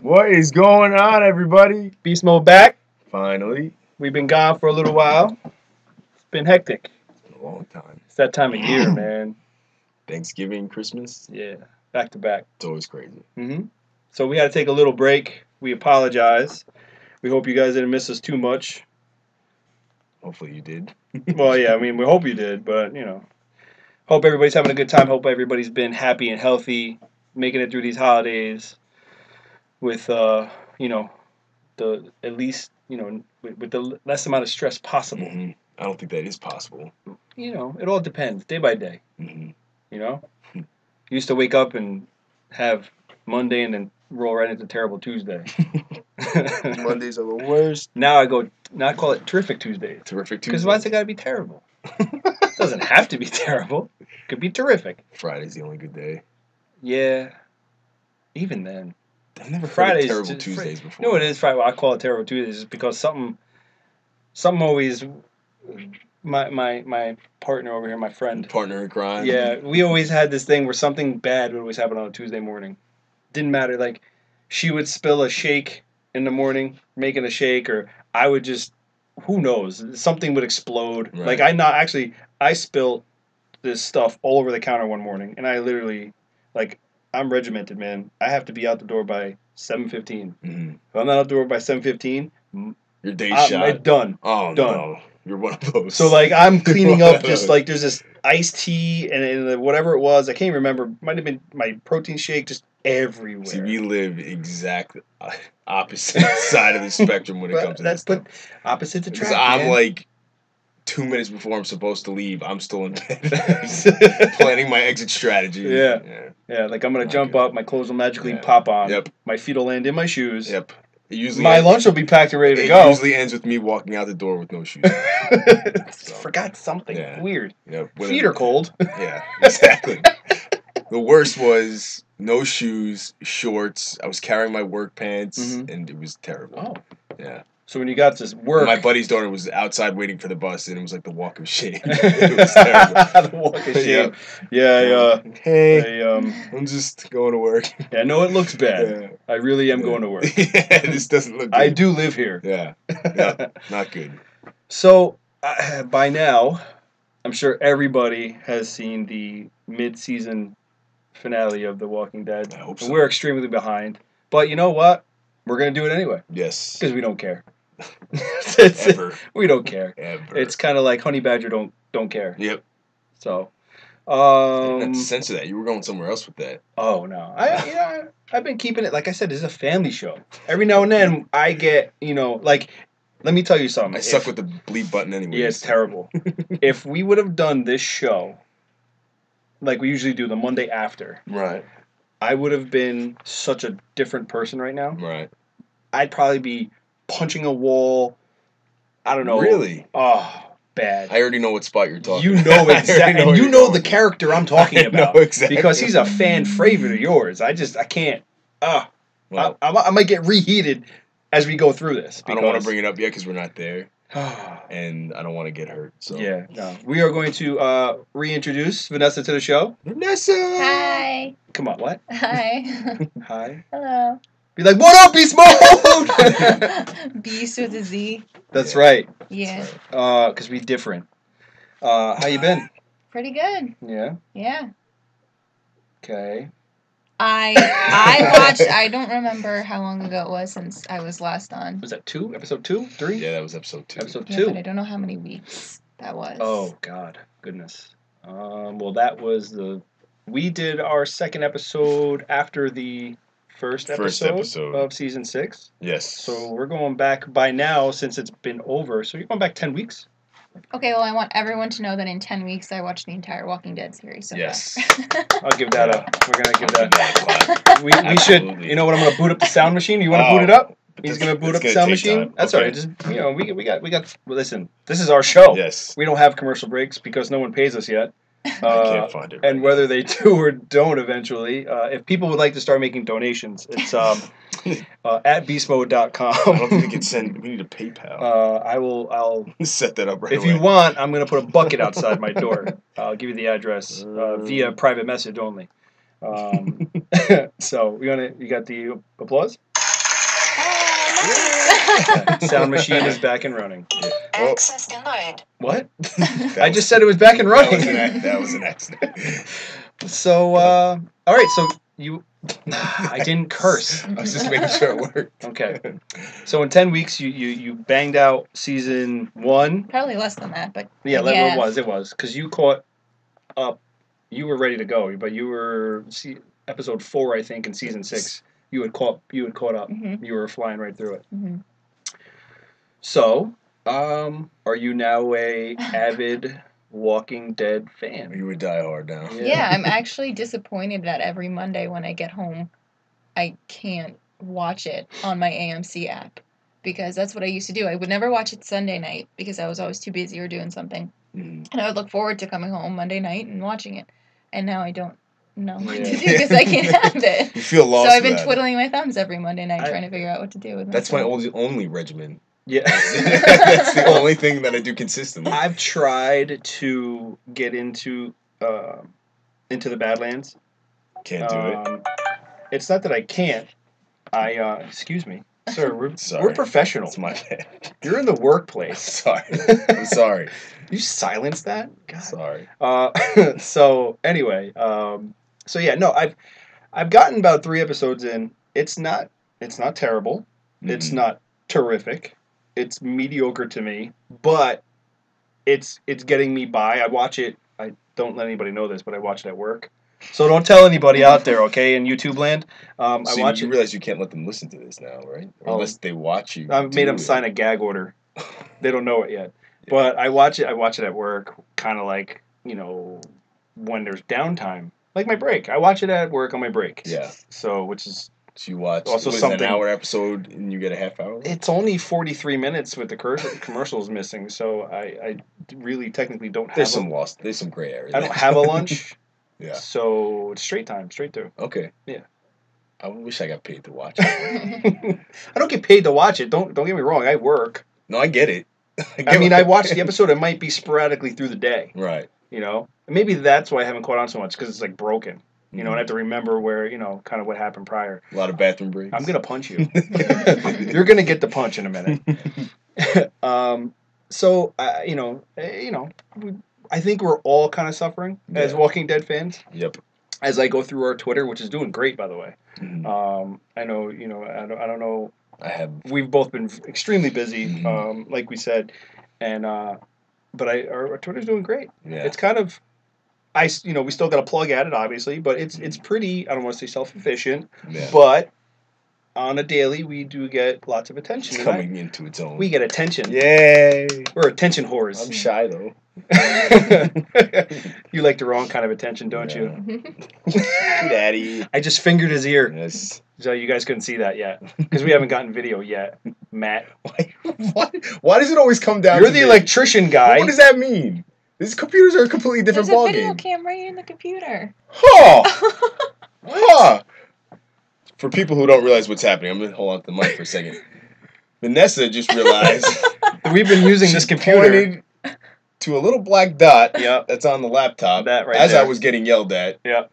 What is going on, everybody? Beast Mode back. Finally. We've been gone for a little while. It's been hectic. It's been a long time. It's that time of year, man. Thanksgiving, Christmas. Yeah, back to back. It's always crazy. So we had to take a little break. We apologize. We hope you guys didn't miss us too much. Hopefully you did. Well, yeah, I mean, we hope you did, but, you know. Hope everybody's having a good time. Hope everybody's been happy and healthy, making it through these holidays with, you know, the at least, you know, with the less amount of stress possible. Mm-hmm. I don't think that is possible. You know, it all depends, day by day. Mm-hmm. You know? Used to wake up and have Monday and then roll right into Terrible Tuesday. Mondays are the worst. Now I call it Terrific Tuesday. Terrific Tuesday. Because why's it got to be terrible? It doesn't have to be terrible. It could be terrific. Friday's the only good day. Yeah. Even then. I've never Friday's heard of Terrible Tuesdays before. You know what it is? Friday. Well, I call it Terrible Tuesdays is because something always. My partner over here, my friend. Partner in crime. Yeah, we always had this thing where something bad would always happen on a Tuesday morning. Didn't matter. Like, she would spill a shake in the morning, making a shake, or I would just, who knows, something would explode. Right. Like, I spilled this stuff all over the counter one morning, and I literally, like, I'm regimented, man. I have to be out the door by 7:15. Mm-hmm. If I'm not out the door by 7:15, your day's shot. Done. Oh, Done. no. You're one of those. So, like, I'm cleaning up just, like, there's this iced tea and whatever it was. I can't remember. Might have been my protein shake just everywhere. See, we live exact opposite side of the spectrum when it comes to that stuff. But opposite attract, Because I'm, man. like, 2 minutes before I'm supposed to leave, I'm still in bed. Planning my exit strategy. Yeah, like, I'm going to jump up. My clothes will magically pop on. Yep. My feet will land in my shoes. Yep. My lunch will be packed and ready to go. It usually ends with me walking out the door with no shoes. Forgot something weird. Yep. Feet are cold. Yeah, exactly. The worst was no shoes, shorts. I was carrying my work pants, and it was terrible. Oh. Yeah. So when you got to work... My buddy's daughter was outside waiting for the bus, and it was like the walk of shame. It was terrible. The walk of shame. Yep. Yeah, hey, I'm just going to work. Yeah, I know it looks bad. Yeah. I really am going to work. Yeah, this doesn't look good. I do live here. Yeah. Yeah. Not good. So, by now, I'm sure everybody has seen the mid-season finale of The Walking Dead. I hope so. And we're extremely behind. But you know what? We're going to do it anyway. Yes. Because we don't care. Ever. We don't care. Ever. It's kind of like Honey Badger don't care. Yep. So, I didn't have to censor that. You were going somewhere else with that. Oh no, I've been keeping it. Like I said, this is a family show. Every now and then, I get like. Let me tell you something. I suck with the bleep button anyway. Yeah, it's terrible. If we would have done this show, like we usually do the Monday after, right, I would have been such a different person right now. Right. I'd probably be punching a wall. I don't know. Really? Oh, bad. I already know what spot you're talking. You know exactly. And you know the character I'm talking about. I know exactly. Because he's a fan favorite of yours. I can't. Well, I might get reheated as we go through this. I don't want to bring it up yet because we're not there. And I don't want to get hurt. So yeah, no. We are going to reintroduce Vanessa to the show. Vanessa! Hi. Come on, what? Hi. Hi. Hello. Be like, what up, Beast Mode? Beast with a Z. That's right. Yeah. Because we different. How you been? Pretty good. Yeah. Yeah. Okay. I watched. I don't remember how long ago it was since I was last on. Was that 2? Episode 2? 3? Yeah, that was episode 2. Episode Yeah, 2. but I don't know how many weeks that was. Oh God, goodness. Well, that was we did our second episode after the first episode of season 6. Yes. So we're going back by now since it's been over. So you're going back 10 weeks. Okay, well, I want everyone to know that in 10 weeks I watched the entire Walking Dead series. So yes. I'll give that we're gonna give that a clap. We should. You know what? I'm gonna boot up the sound machine. You want to boot it up? He's gonna boot up the sound machine. Time. That's okay. all right. Just we got. Listen, this is our show. Yes. We don't have commercial breaks because no one pays us yet. I can't find it. And whether they do or don't eventually, if people would like to start making donations, it's at beastmode.com. I don't think we can send. We need a PayPal. I'll set that up right if away. you want, I'm going to put a bucket outside my door. I'll give you the address via private message only. So you got the applause? Oh, nice. Sound machine is back and running. Yeah. Well, Access denied. What? that I was- just said it was back and running. That was an accident. So, all right. So I didn't curse. I was just making sure it worked. Okay. So in 10 weeks, you banged out season 1. Probably less than that, but Yeah, yeah. it was because you caught up. You were ready to go, but you were episode 4, I think, in season 6. You had caught up. Mhm. You were flying right through it. Mhm. So, are you now a avid Walking Dead fan? You would die hard now. Yeah, I'm actually disappointed that every Monday when I get home, I can't watch it on my AMC app because that's what I used to do. I would never watch it Sunday night because I was always too busy or doing something. Mhm. And I would look forward to coming home Monday night and watching it. And now I don't know what Yeah. to do because I can't have it. You feel lost. So I've been without it. twiddling my thumbs every Monday night trying to figure out what to do with That's my myself. only regimen. Yeah. That's the only thing that I do consistently. I've tried to get into the Badlands. Can't do it. It's not that I can't. Excuse me, sir. We're Sorry. professional. It's my bad. You're in the workplace. Sorry. I'm sorry. You silence that? God. Sorry. So anyway, so yeah, no, I've gotten about 3 episodes in. It's not terrible. It's Mhm. not terrific. It's mediocre to me, but it's getting me by. I watch it. I don't let anybody know this, but I watch it at work. So don't tell anybody out there, okay, in YouTube land. I So watch you it. realize you can't let them listen to this now, right? Oh. Unless they watch you. I've made do them it. sign a gag order. They don't know it yet, but I watch it. I watch it at work, kind of like when there's downtime, like my break. I watch it at work on my break. Yeah. So which is So you watch Also what is it, something- an hour episode and you get a half hour? it's only 43 minutes with the commercials missing. So I really technically don't have. There's some lost. There's some gray area. I don't have a lunch. Yeah. So it's straight time, straight through. Okay. Yeah. I wish I got paid to watch it. I don't get paid to watch it. Don't get me wrong. I work. No, I get it. I watch the episode. It might be sporadically through the day. Right. And maybe that's why I haven't caught on so much because it's like broken. And I have to remember where kind of what happened prior. A lot of bathroom breaks. I'm gonna punch you. You're gonna get the punch in a minute. So I think we're all kind of suffering as Yeah. Walking Dead fans. Yep. As I go through our Twitter, which is doing great, by the way. Mhm. I know, I don't know. I have. We've both been extremely busy, Mhm. like we said, and but our Twitter's doing great. Yeah. It's kind of, we still got to plug at it, obviously, but it's pretty. I don't want to say self-efficient, Yeah. but on a daily, we do get lots of attention. It's and coming into its own. we get attention. Yay! We're attention whores. I'm shy though. You like the wrong kind of attention, don't you? Daddy. I just fingered his ear, Yes. so you guys couldn't see that yet because we haven't gotten video yet. Matt, Why does it always come down? you're to the me? electrician guy. What does that mean? These computers are a completely different There's a video ballgame. cam right in the computer. Huh. Huh. For people who don't realize what's happening, I'm gonna hold on to the mic for a second. Vanessa just realized We've been using this she computer. pointed to a little black dot Yep. that's on the laptop That right as there. I was getting yelled at. Yep.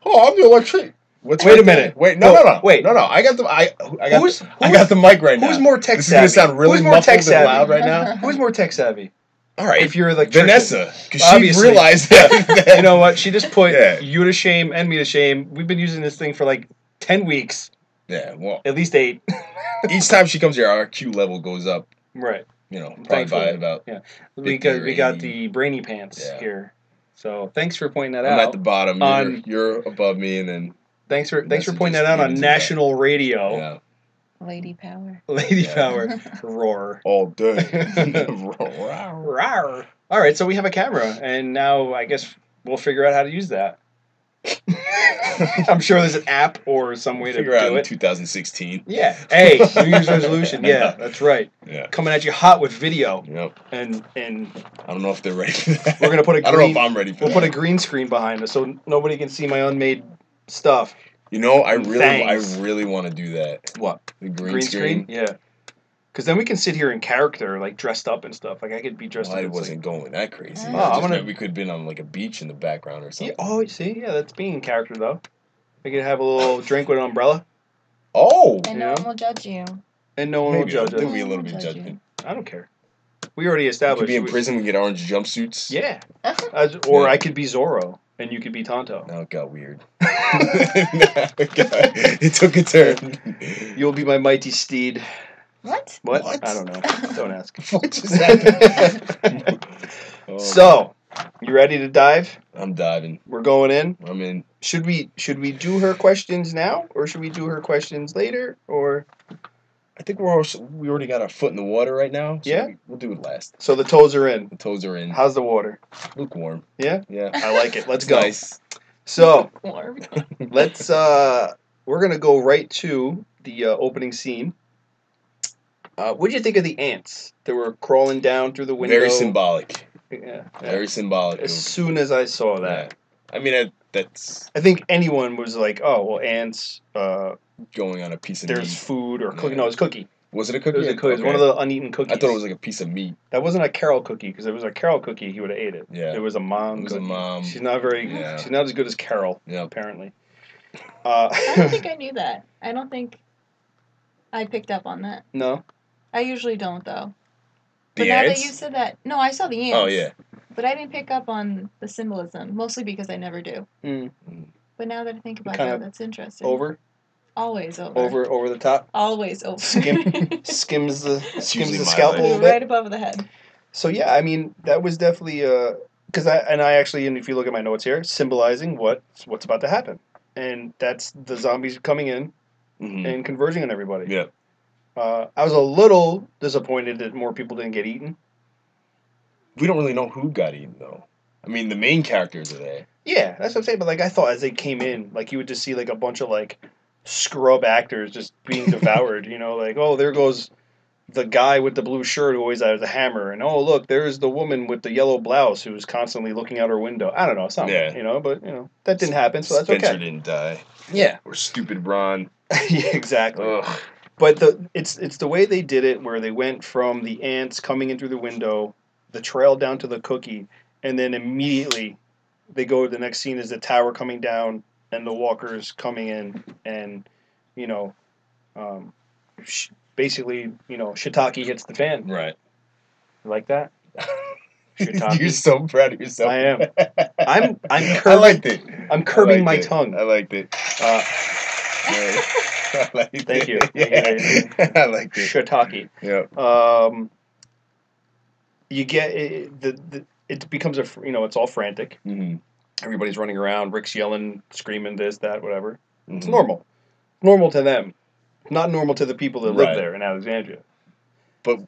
Oh, I'm the electrician. What's Wait right a minute. there? Wait, no. Wait. No. I got the I got Who's- I got the mic right now. Who's more tech This is savvy? gonna sound really Who's more muffled tech and savvy? loud right now. Who's more tech savvy? All right, If you're like Vanessa, because she Obviously. realized that. You know what? She just put Yeah. you to shame and me to shame. We've been using this thing for like 10 weeks, Yeah, well, at least 8. each time she comes here, our Q level goes up. Right. Probably Thankfully. by about. Yeah. 50 Because or we got 80. the brainy pants Yeah. here. So thanks for pointing that I'm out. at the bottom. On- You're above me, and then Thanks for Vanessa pointing just that out on needed to national radio. yeah, Lady power. Lady Yeah. power. Roar. all day. Rawr. All right, so we have a camera, and now I guess we'll figure out how to use that. I'm sure there's an app or some way to Figure out do in it. 2016. Yeah. Hey, New Year's resolution. Yeah, that's right. Yeah. Coming at you hot with video, Yep. and I don't know if they're ready for that. we're gonna put a I don't know green. if I'm ready for We'll that. put a green screen behind us so nobody can see my unmade stuff. I Thanks. really want to do that. What? The green screen. Yeah. Because then we can sit here in character, like dressed up and stuff. Like I could be dressed Well, up. I as, wasn't going that crazy. Oh, I I'm just gonna- meant we could have been on like a beach in the background or Yeah. something. Oh, see, yeah, that's being in character though. We could have a little drink with an umbrella, Oh. And You no know? one will judge you. and no one will Maybe judge there'll us. be a No little one bit will of judge judgment. I don't care. We already You could established. be in prison. We get orange jumpsuits. Yeah. you. Or Yeah. I could be Zorro, and you could be Tonto. Now it got weird. It took a turn. You'll be my mighty steed. What? What? What? I don't know. Don't ask. What just happened? Oh, So, you ready to dive? I'm diving. We're going in. I'm in. Should we do her questions now, or should we do her questions later, or I think we already got our foot in the water right now. So Yeah? we'll do it last. so the toes are in? The toes are in. How's the water? Lukewarm. Yeah? Yeah. I like it. Let's It's go. nice. So Warm. let's we're gonna go right to the opening scene. What did you think of the ants that were crawling down through the window? Very symbolic. Yeah. Very symbolic. As soon as I saw Yeah. that, I mean, that's I think anyone was like, "Oh, well, ants. going on a piece of There's meat. food or cookie." Yeah. No, it was cookie. Was it a It cookie? was a cookie. It was one of Okay. the uneaten cookies. I thought it was like a piece of meat. That wasn't a Carol cookie, because if it was a Carol cookie, he would have ate it. Yeah. It was a mom. It was a cookie. mom. She's not very. Yeah. She's not as good as Carol, Yeah. apparently. I don't think I knew that. I don't think I picked up on that. No. I usually don't, though. But The now ants? that you said that, no, I saw the ants. Oh yeah. But I didn't pick up on the symbolism, mostly because I never do. Mm. But now that I think about Kind that, of that's interesting. Over. Always over. Over the top. Always over. Skims the usually my scalp a life. little bit. Right above the head. So yeah, I mean that was definitely because I actually, and if you look at my notes here, symbolizing what's about to happen, and that's the zombies coming in Mhm. and converging on everybody. Yeah. I was a little disappointed that more people didn't get eaten. We don't really know who got eaten though. I mean, the main characters are there. Yeah, that's what I'm saying. But like I thought, as they came in, like you would just see like a bunch of like scrub actors just being devoured. You know, like oh, there goes the guy with the blue shirt who always has a hammer, and oh look, there's the woman with the yellow blouse who's constantly looking out her window. I don't know, something. Yeah. You know, but you know that didn't happen, so that's Spencer okay. didn't die. Yeah, Or stupid Ron. yeah, exactly. Ugh. But it's the way they did it, where they went from the ants coming in through the window, the trail down to the cookie, and then immediately they go to the next scene is the tower coming down and the walkers coming in, and you know, basically, you know, shiitake hits the fan. Right. Like that? Shiitake. You're so proud of yourself. I am. I'm I curbing. liked it. I'm curbing my I liked it. tongue. I liked it. Uh, I liked it. Thank you. Yeah. I liked it. shiitake. Yeah. You get it becomes it's all frantic. Mm-hmm. Everybody's running around. Rick's yelling, screaming, this, that, whatever. It's Mhm. normal. Normal to them. Not normal to the people that live Right. there in Alexandria. But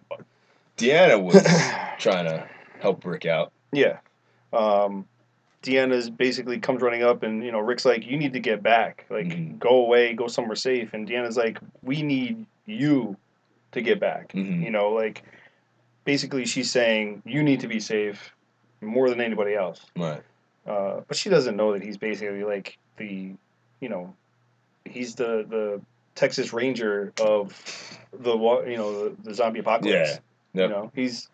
Deanna was trying to help Rick out. Yeah. Deanna's basically comes running up, and Rick's like, "You need to get back. Like, Mhm. go away, go somewhere safe." And Deanna's like, "We need you to get back." Mhm. Like, basically, she's saying you need to be safe more than anybody else. Right. But she doesn't know that he's basically like he's the Texas Ranger of the zombie apocalypse. Yeah. Yep. He's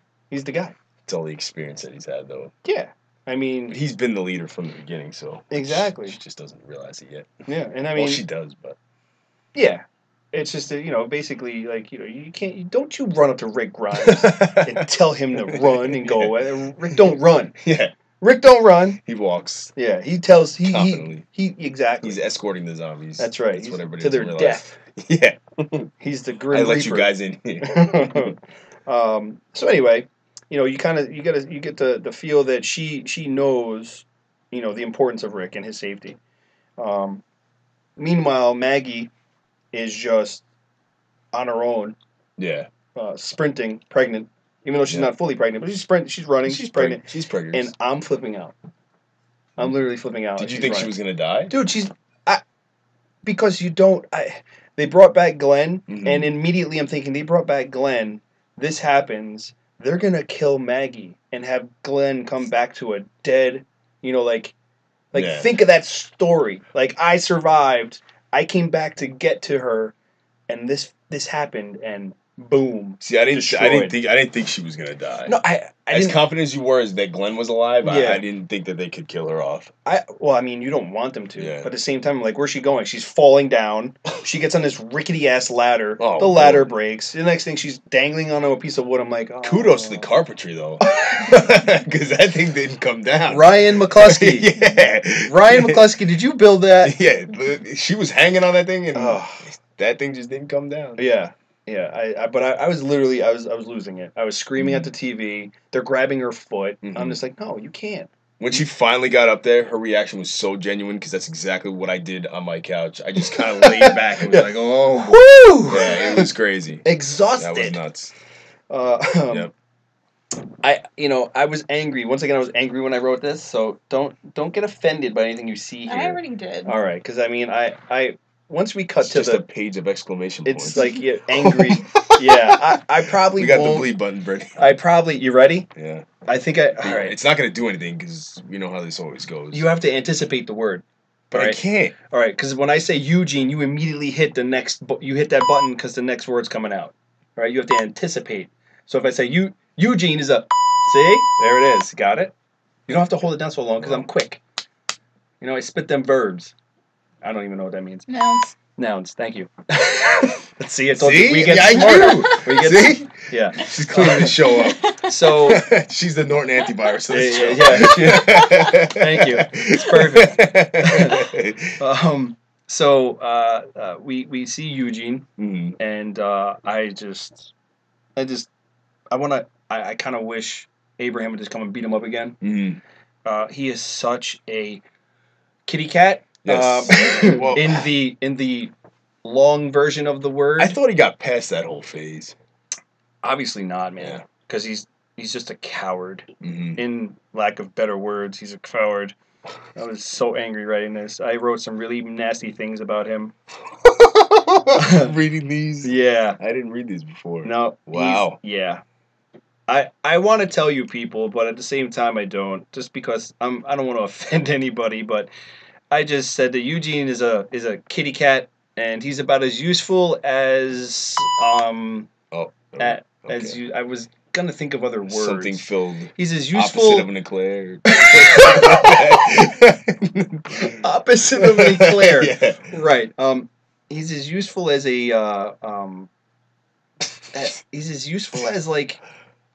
the guy. It's all the experience that he's had, though. Yeah, I mean, He's been the leader from the beginning, so Exactly. she just doesn't realize it yet. yeah, and I mean, Well, she does, but yeah, it's just that, basically like don't you run up to Rick Grimes and tell him to run and go away. Rick, don't run. Yeah, Rick, don't run. he walks Yeah, he tells confidently. he exactly. He's escorting the zombies. That's right. That's He's what everybody to their doesn't realize. death. Yeah, He's the Grim I let Reaper. you guys in here. So anyway, you get the feel that she knows, the importance of Rick and his safety. Meanwhile, Maggie is just on her own, Yeah, sprinting, pregnant, even though she's Yeah. not fully pregnant, but she's running, she's pregnant, She's pregnant. and I'm flipping out. I'm literally flipping out. Did as you she's think she running. was gonna die? Dude, because you don't. They brought back Glenn, Mhm. and immediately I'm thinking they brought back Glenn. This happens. They're gonna kill Maggie and have Glenn come back to a dead. Yeah. Think of that story. Like, I survived. I came back to get to her, and this happened, and boom. See, I didn't Destroyed. think she was gonna die. No, I As didn't. confident as you were as that Glenn was alive, Yeah. I didn't think that they could kill her off. Well, I mean, you don't want them to, Yeah. but at the same time, like, where's she going? She's falling down. She gets on this rickety ass ladder. Oh, the ladder boy. breaks. The next thing, she's dangling on a piece of wood. I'm like, oh. Kudos to the carpentry though, because that thing didn't come down. Ryan McCluskey. Yeah, Ryan McCluskey, did you build that? Yeah, she was hanging on that thing, and Oh. that thing just didn't come down. Yeah. Yeah, but I was literally I was losing it. I was screaming at the TV. They're grabbing her foot. I'm Mhm. just like, no, you can't. When she finally got up there, her reaction was so genuine because that's exactly what I did on my couch. I just kind of laid back and was like, "Oh, Woo! yeah, it was crazy. Exhausted. That was nuts." Yep. I was angry. Once again, I was angry when I wrote this. So don't get offended by anything you see here. I already did. All right, because I mean, I once we cut It's to just the, a page of exclamation it's points. like angry. Yeah, I probably we got won't. the bleep button, Brittany. You ready? Yeah. I think all right. It's not gonna do anything because you know how this always goes. You have to anticipate the word. but I alright? can't. All right, because when I say Eugene, you immediately hit the next. You hit that button because the next word's coming out. All right, you have to anticipate. So if I say Eugene is a, see, there it is. Got it. You don't have to hold it down so long because I'm quick. I spit them verbs. I don't even know what that means. Nouns. Nouns. Thank you. Let's see. I told See? you we get Yeah, I smarter. knew. We get See? Yeah. She's cleaning the show up. So She's the Norton antivirus of this show. yeah. Thank you. It's perfect. So we see Eugene, Mhm. and I kind of wish Abraham would just come and beat him up again. Mhm. He is such a kitty cat. Yes. Well- in the long version of the word. I thought he got past that whole phase. Obviously not, man, Yeah. because he's just a coward. Mhm. In lack of better words, he's a coward. I was so angry writing this. I wrote some really nasty things about him. Reading these. Yeah. I didn't read these before. No. Wow. Yeah. I want to tell you people, but at the same time I don't. Just because I don't want to offend anybody, but I just said that Eugene is a kitty cat, and he's about as useful as Okay. I was gonna think of other words. Something filled. He's as Opposite useful. of an eclair. Opposite of an eclair. Yeah. Right. He's as useful as a he's as useful as like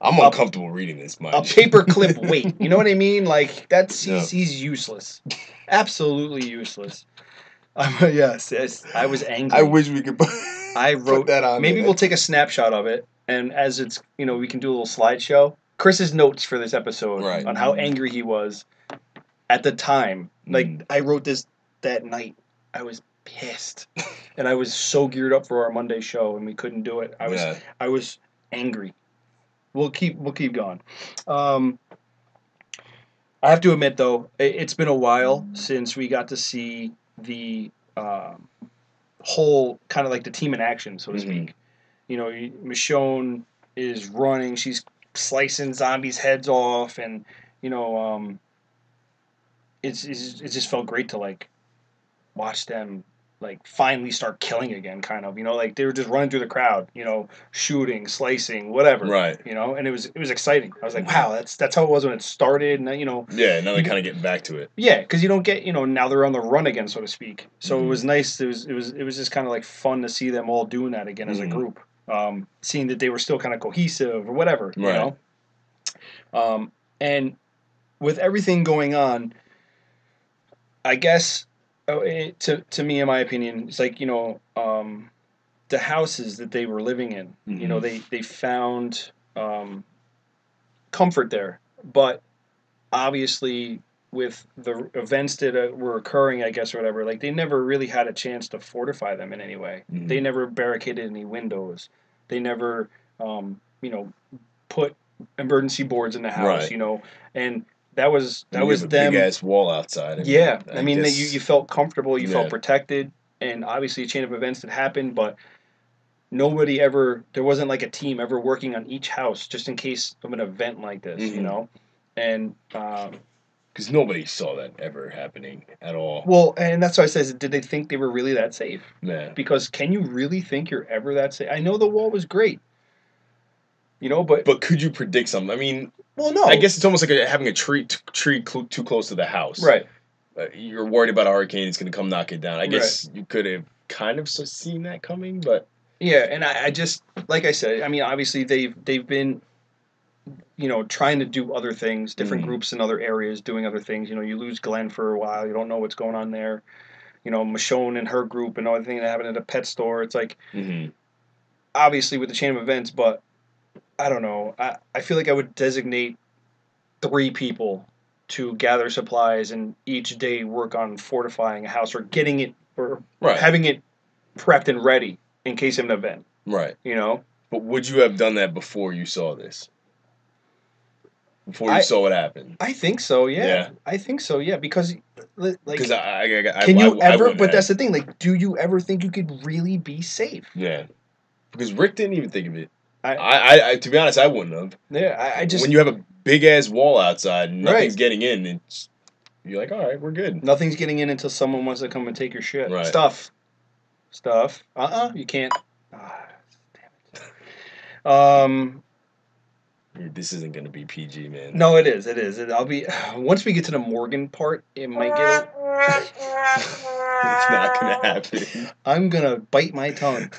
I'm uncomfortable reading this much. a paperclip weight. You know what I mean? Like that's Yeah. he's useless. Absolutely useless. Yes, I was angry. I wish we could put wrote that on. Maybe there. we'll take a snapshot of it, and as it's we can do a little slideshow. Chris's notes for this episode Right. on how angry he was at the time. Like I wrote this that night. I was pissed, and I was so geared up for our Monday show, and we couldn't do it. I was angry. We'll keep going. I have to admit though, it's been a while since we got to see the whole kind of like the team in action, so to speak. Michonne is running. She's slicing zombies' heads off, and it just felt great to like watch them like finally start killing again, kind of. Like they were just running through the crowd, shooting, slicing, whatever. Right. And it was exciting. I was like, wow, that's how it was when it started, and Yeah, now they're kind of getting back to it. yeah, because you don't get now they're on the run again, so to speak. So it was nice. It was just kind of like fun to see them all doing that again as a group. Seeing that they were still kind of cohesive or whatever, Right. And with everything going on, I guess to me, in my opinion, it's like the houses that they were living in. They found comfort there, but obviously with the events that were occurring, I guess, or whatever, like they never really had a chance to fortify them in any way. Mhm. They never barricaded any windows. They never, put emergency boards in the house, Right. and that was You have a them. big ass wall outside. Yeah, I mean, guess- you felt comfortable, you felt Yeah. protected, and obviously a chain of events that happened, but there wasn't like a team ever working on each house just in case of an event like this, Mhm. And Because nobody saw that ever happening at all. well, and that's why I says, did they think they were really that safe? Yeah. Because can you really think you're ever that safe? I know the wall was great, You know, but could you predict something? I mean, well, no. I guess it's almost like having a tree too close to the house. Right. You're worried about a hurricane; it's going to come knock it down. I guess you could have kind of seen that coming, but yeah. And I just like I said, I mean, obviously they've been, you know, trying to do other things, different groups in other areas doing other things. You know, you lose Glenn for a while, you don't know what's going on there. You know, Michonne and her group and everything that happened at a pet store. It's like, obviously with the chain of events, but I don't know. I feel like I would designate 3 people to gather supplies and each day work on fortifying a house or getting it or having it prepped and ready in case of an event. Right. You know? But would you have done that before you saw this? Before you saw what happened? I think so, yeah. I think so, yeah. Because, like... Because can you ever... But that's the thing. Like, do you ever think you could really be safe? Yeah. Because Rick didn't even think of it. I to be honest, I wouldn't have. Yeah, I just... When you have a big-ass wall outside and nothing's getting in, you're like, all right, we're good. Nothing's getting in until someone wants to come and take your shit. Right. Stuff. You can't... damn it. This isn't going to be PG, man. No, it is. I'll be... Once we get to the Morgan part, it might get... It's not going to happen. I'm going to bite my tongue.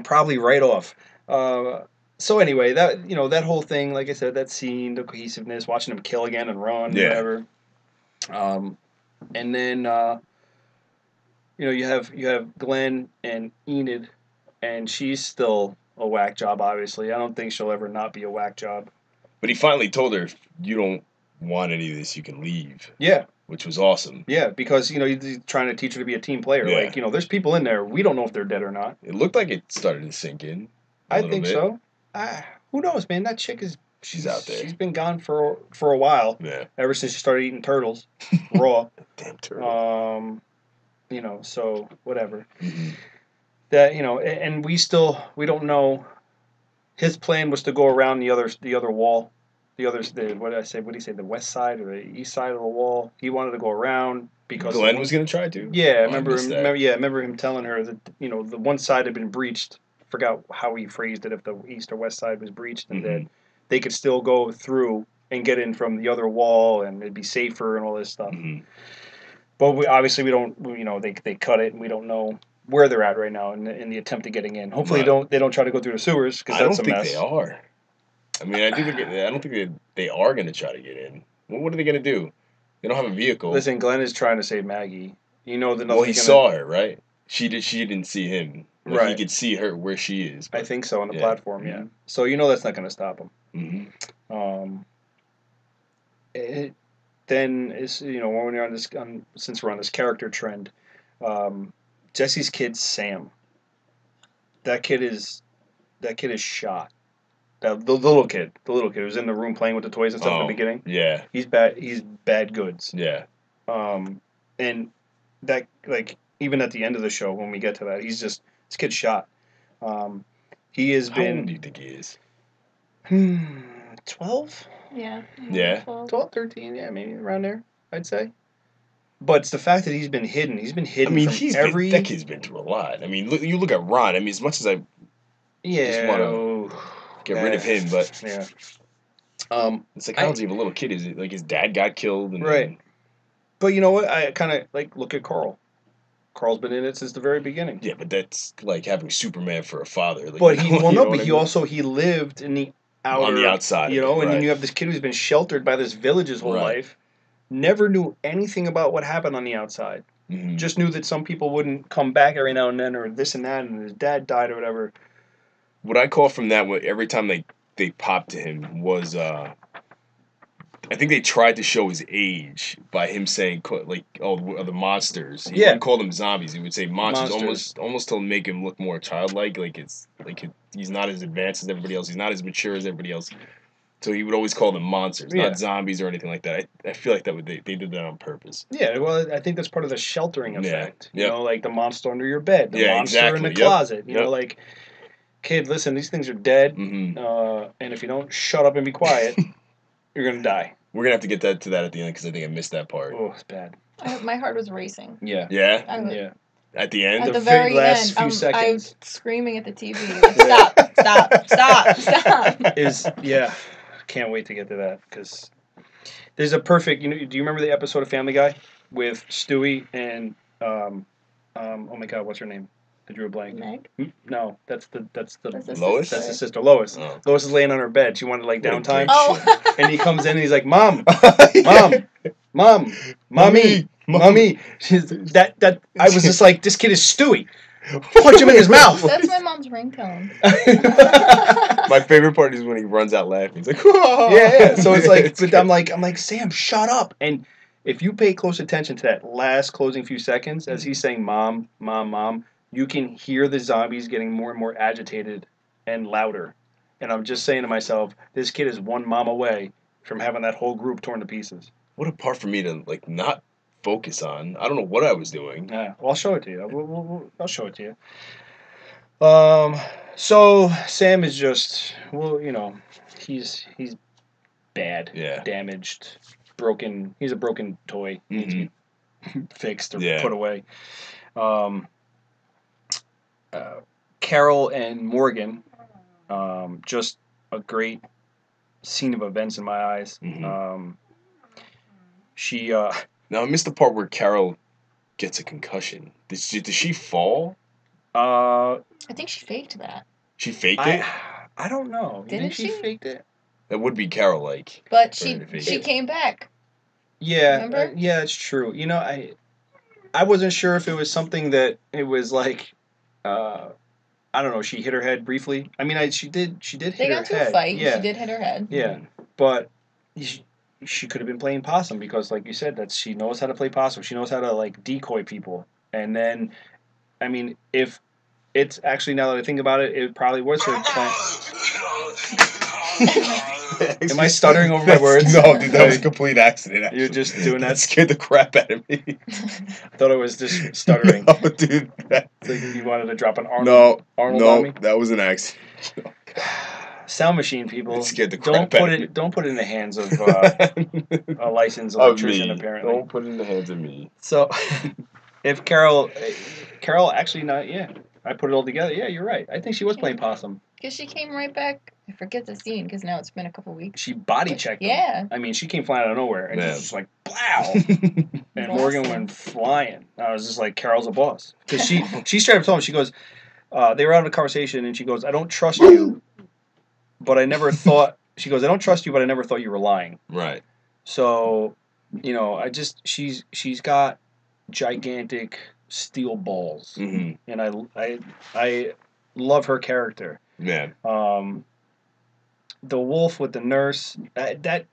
Probably right off. So anyway, that whole thing, like I said, that scene, the cohesiveness, watching him kill again and run, whatever. And then you have Glenn and Enid, and she's still a whack job. Obviously, I don't think she'll ever not be a whack job. But he finally told her, if you don't want any of this, you can leave. Yeah. Which was awesome. Yeah, because, he's trying to teach her to be a team player. Yeah. Like, there's people in there. We don't know if they're dead or not. It looked like it started to sink in. I think so. Who knows, man? That chick is... She's out there. She's been gone for a while. Yeah. Ever since she started eating turtles. Raw. Damn turtle. So, whatever. Mm-hmm. That, and we don't know. His plan was to go around the other wall. What did I say? What did he say? The west side or the east side of the wall? He wanted to go around because Glenn was going to try to? Yeah, I remember him telling her that, the one side had been breached. Forgot how he phrased it, if the east or west side was breached, and that they could still go through and get in from the other wall, and it'd be safer and all this stuff. Mm-hmm. But we don't. They cut it, and we don't know where they're at right now in the attempt of getting in. Hopefully, they don't try to go through the sewers, because that's a mess. I don't think they are. I mean, I don't think they are going to try to get in. What are they going to do? They don't have a vehicle. Listen, Glenn is trying to save Maggie. Well, he saw her, right? She didn't see him. Like, right. He could see her where she is. I think so, on the platform, yeah. So that's not going to stop him. Mm-hmm. Then is when we're on this, since we're on this character trend, Jesse's kid Sam. That kid is shot. The little kid who's in the room playing with the toys and stuff in the beginning. Yeah. He's bad goods. Yeah. And that, like, even at the end of the show when we get to that, this kid's shot. He has been. How old do you think he is? 12? Yeah. 12, 13, yeah, maybe around there, I'd say. But it's the fact that he's been hidden. He's been hidden. I mean, that kid's been through a lot. I mean, you look at Ron. I mean, as much as I just want to get rid of him, but it's like, how old is he? A little kid? Is it like his dad got killed? And right. But you know what? I kind of look at Carl. Carl's been in it since the very beginning. Yeah, but that's like having Superman for a father. Like, but he lived in the outer, on the outside, and then you have this kid who's been sheltered by this village his whole life. Never knew anything about what happened on the outside. Mm-hmm. Just knew that some people wouldn't come back every now and then, or this and that, and his dad died or whatever. What I call from that, every time they popped to him was, I think they tried to show his age by him saying, like, the monsters. He wouldn't call them zombies. He would say monsters. almost to make him look more childlike. He's not as advanced as everybody else. He's not as mature as everybody else. So he would always call them monsters, not zombies or anything like that. I feel like they did that on purpose. Yeah, well, I think that's part of the sheltering effect. Yeah. Like the monster under your bed, the monster in the closet. You know, like, kid, listen, these things are dead, and if you don't shut up and be quiet, you're going to die. We're going to have to get to that at the end, because I think I missed that part. Oh, it's bad. My heart was racing. Yeah. Yeah? At the end? At the The very last end, few I'm seconds. screaming at the TV, like, stop. Yeah, can't wait to get to that because there's a perfect. Do you remember the episode of Family Guy with Stewie and oh my God, what's her name? I drew a blank. Meg? No, that's the Lois? That's the sister, Lois. Oh. Lois is laying on her bed. She wanted like What a downtime, dick. Oh. and he comes in and he's like, "Mom, Mom, Mommy." She's, that I was just like, this kid is Stewie. Punch him in his mouth. That's my mom's ringtone. My favorite part is when he runs out laughing. He's like, yeah. So it's like, but I'm like, Sam, shut up. And if you pay close attention to that last closing few seconds, as he's saying, "Mom, Mom, Mom," you can hear the zombies getting more and more agitated and louder. And I'm just saying to myself, this kid is one mom away from having that whole group torn to pieces. What a part for me to like not focus on. I don't know what I was doing. Yeah, well, I'll show it to you. I'll show it to you. So Sam is just, he's bad, Yeah. damaged, broken. He's a broken toy. Needs to be fixed or Yeah. put away. Carol and Morgan, just a great scene of events in my eyes. She Now I missed the part where Carol gets a concussion. Did she fall? I think she faked that. She faked it? I don't know. You Didn't think she she? faked it? That would be Carol like. But For her to fake she it. came back. Yeah, Remember? yeah, it's true. I wasn't sure if it was something that it was like, I don't know. She hit her head briefly. I mean, she did hit They her got into head. a fight. Yeah, She did hit her head. yeah, but she could have been playing possum because, like you said, that she knows how to play possum. She knows how to like decoy people. And then, I mean, if it's actually, now that I think about it, it probably was her plan. Am I stuttering over my words? No, dude, that was a complete accident. Actually. You're just doing that? Scared the crap out of me. I thought it was just stuttering. No, dude. It's like you wanted to drop an Arnold on me? That was an accident. Sound machine, people. It scared the crap out of me. Don't put it in the hands of a licensed electrician. Apparently, Don't put it in the hands of me. So, if Carol actually not, yeah, I put it all together. Yeah, you're right. I think she was playing possum. Because she came right back. I forget the scene because now it's been a couple weeks. She body checked him. Yeah. I mean, she came flying out of nowhere and Yeah. just like, blow. And Morgan Awesome. went flying. I was just like, Carol's a boss. Because she straight up told him, she goes, they were having a conversation and she goes, I don't trust you, but I never thought, she goes, I don't trust you, but I never thought you were lying. Right. So, she's got gigantic steel balls. Mm-hmm. And I love her character. Yeah. The wolf with the nurse, that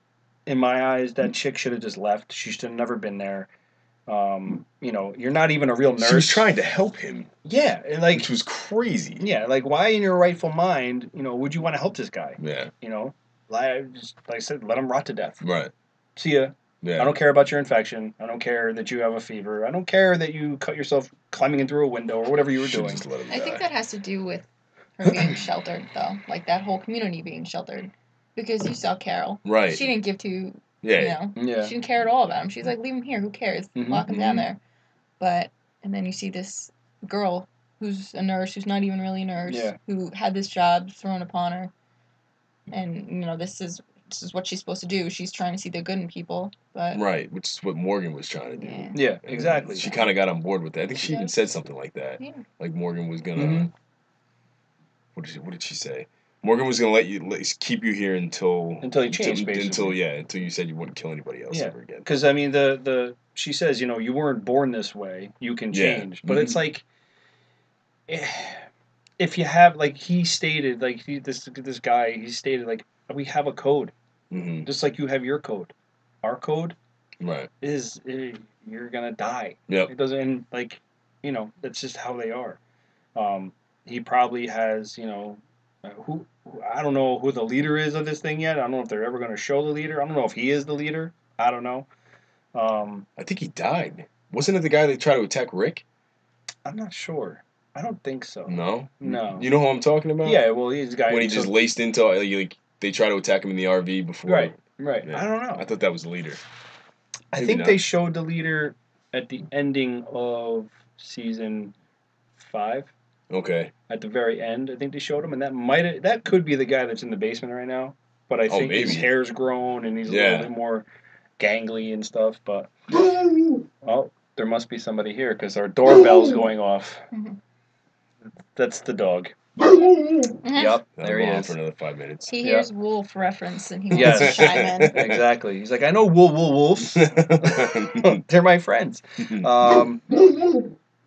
in my eyes, that chick should have just left. She should have never been there. You're not even a real nurse. She was trying to help him. Yeah, and like, Which was crazy. yeah, like why in your rightful mind, would you want to help this guy? Yeah. Like I said, let him rot to death. Right. See ya. Yeah. I don't care about your infection. I don't care that you have a fever. I don't care that you cut yourself climbing in through a window or whatever you were Should've doing. just let him I think die. that has to do with her being sheltered, though. Like that whole community being sheltered. Because you saw Carol. Right. She didn't give two, Yeah. Yeah. she didn't care at all about him. She's like, leave him here. Who cares? Mhm, Lock him down mhm. there. And then you see this girl who's a nurse, who's not even really a nurse, Yeah. who had this job thrown upon her. And, this is what she's supposed to do. She's trying to see the good in people. But Right. Which is what Morgan was trying to do. Yeah. Yeah, exactly. She kind of got on board with that. I think she even said something like that. Yeah. Like Morgan was gonna. Mhm. What did she say? Morgan was gonna keep you here until Until you change, basically. until you said you wouldn't kill anybody else Yeah. ever again. Because I mean, she says, you weren't born this way. You can Yeah. change, but it's like, if you have, like he stated, like this guy, he stated, like, we have a code, Mm-hmm. just like you have your code. Our code Right. is you're gonna die. Yep. It doesn't, and like, that's just how they are. He probably has, who I don't know who the leader is of this thing yet. I don't know if they're ever going to show the leader. I don't know if he is the leader. I don't know. I think he died. Wasn't it the guy that tried to attack Rick? I'm not sure. I don't think so. No. No. You know who I'm talking about? Yeah, well, he's the guy When he just laced into like they try to attack him in the RV before. right. Yeah. I don't know. I thought that was the leader. I Maybe think not. they showed the leader at the ending of season 5. Okay. At the very end, I think they showed him, and that could be the guy that's in the basement right now. But I think his hair's grown and he's a little bit more gangly and stuff. But there must be somebody here because our doorbell's going off. Mm-hmm. That's the dog. Mm-hmm. Yep, there he is. For another 5 minutes. He hears wolf reference and he wants to chime in. Exactly. He's like, I know wolves. They're my friends.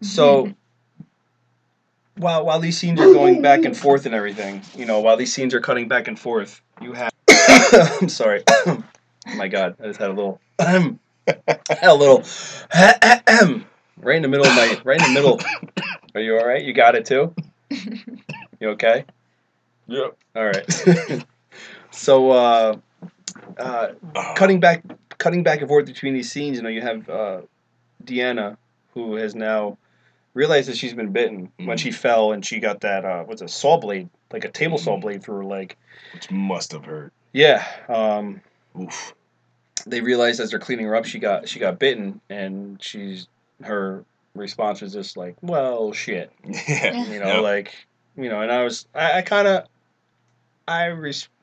So while these scenes are going back and forth and everything, while these scenes are cutting back and forth, you have. I'm sorry. Oh my God, I just had a little. Right in the middle of my. Right in the middle. Are you all right? You got it too. You okay? Yep. All right. So, cutting back and forth between these scenes, you have Deanna, who has now realized that she's been bitten when she fell and she got that what's a saw blade, like a table saw blade through her leg, which must have hurt. Yeah. Oof. They realized as they're cleaning her up, she got bitten, and her response was just like, well, shit. Yeah. And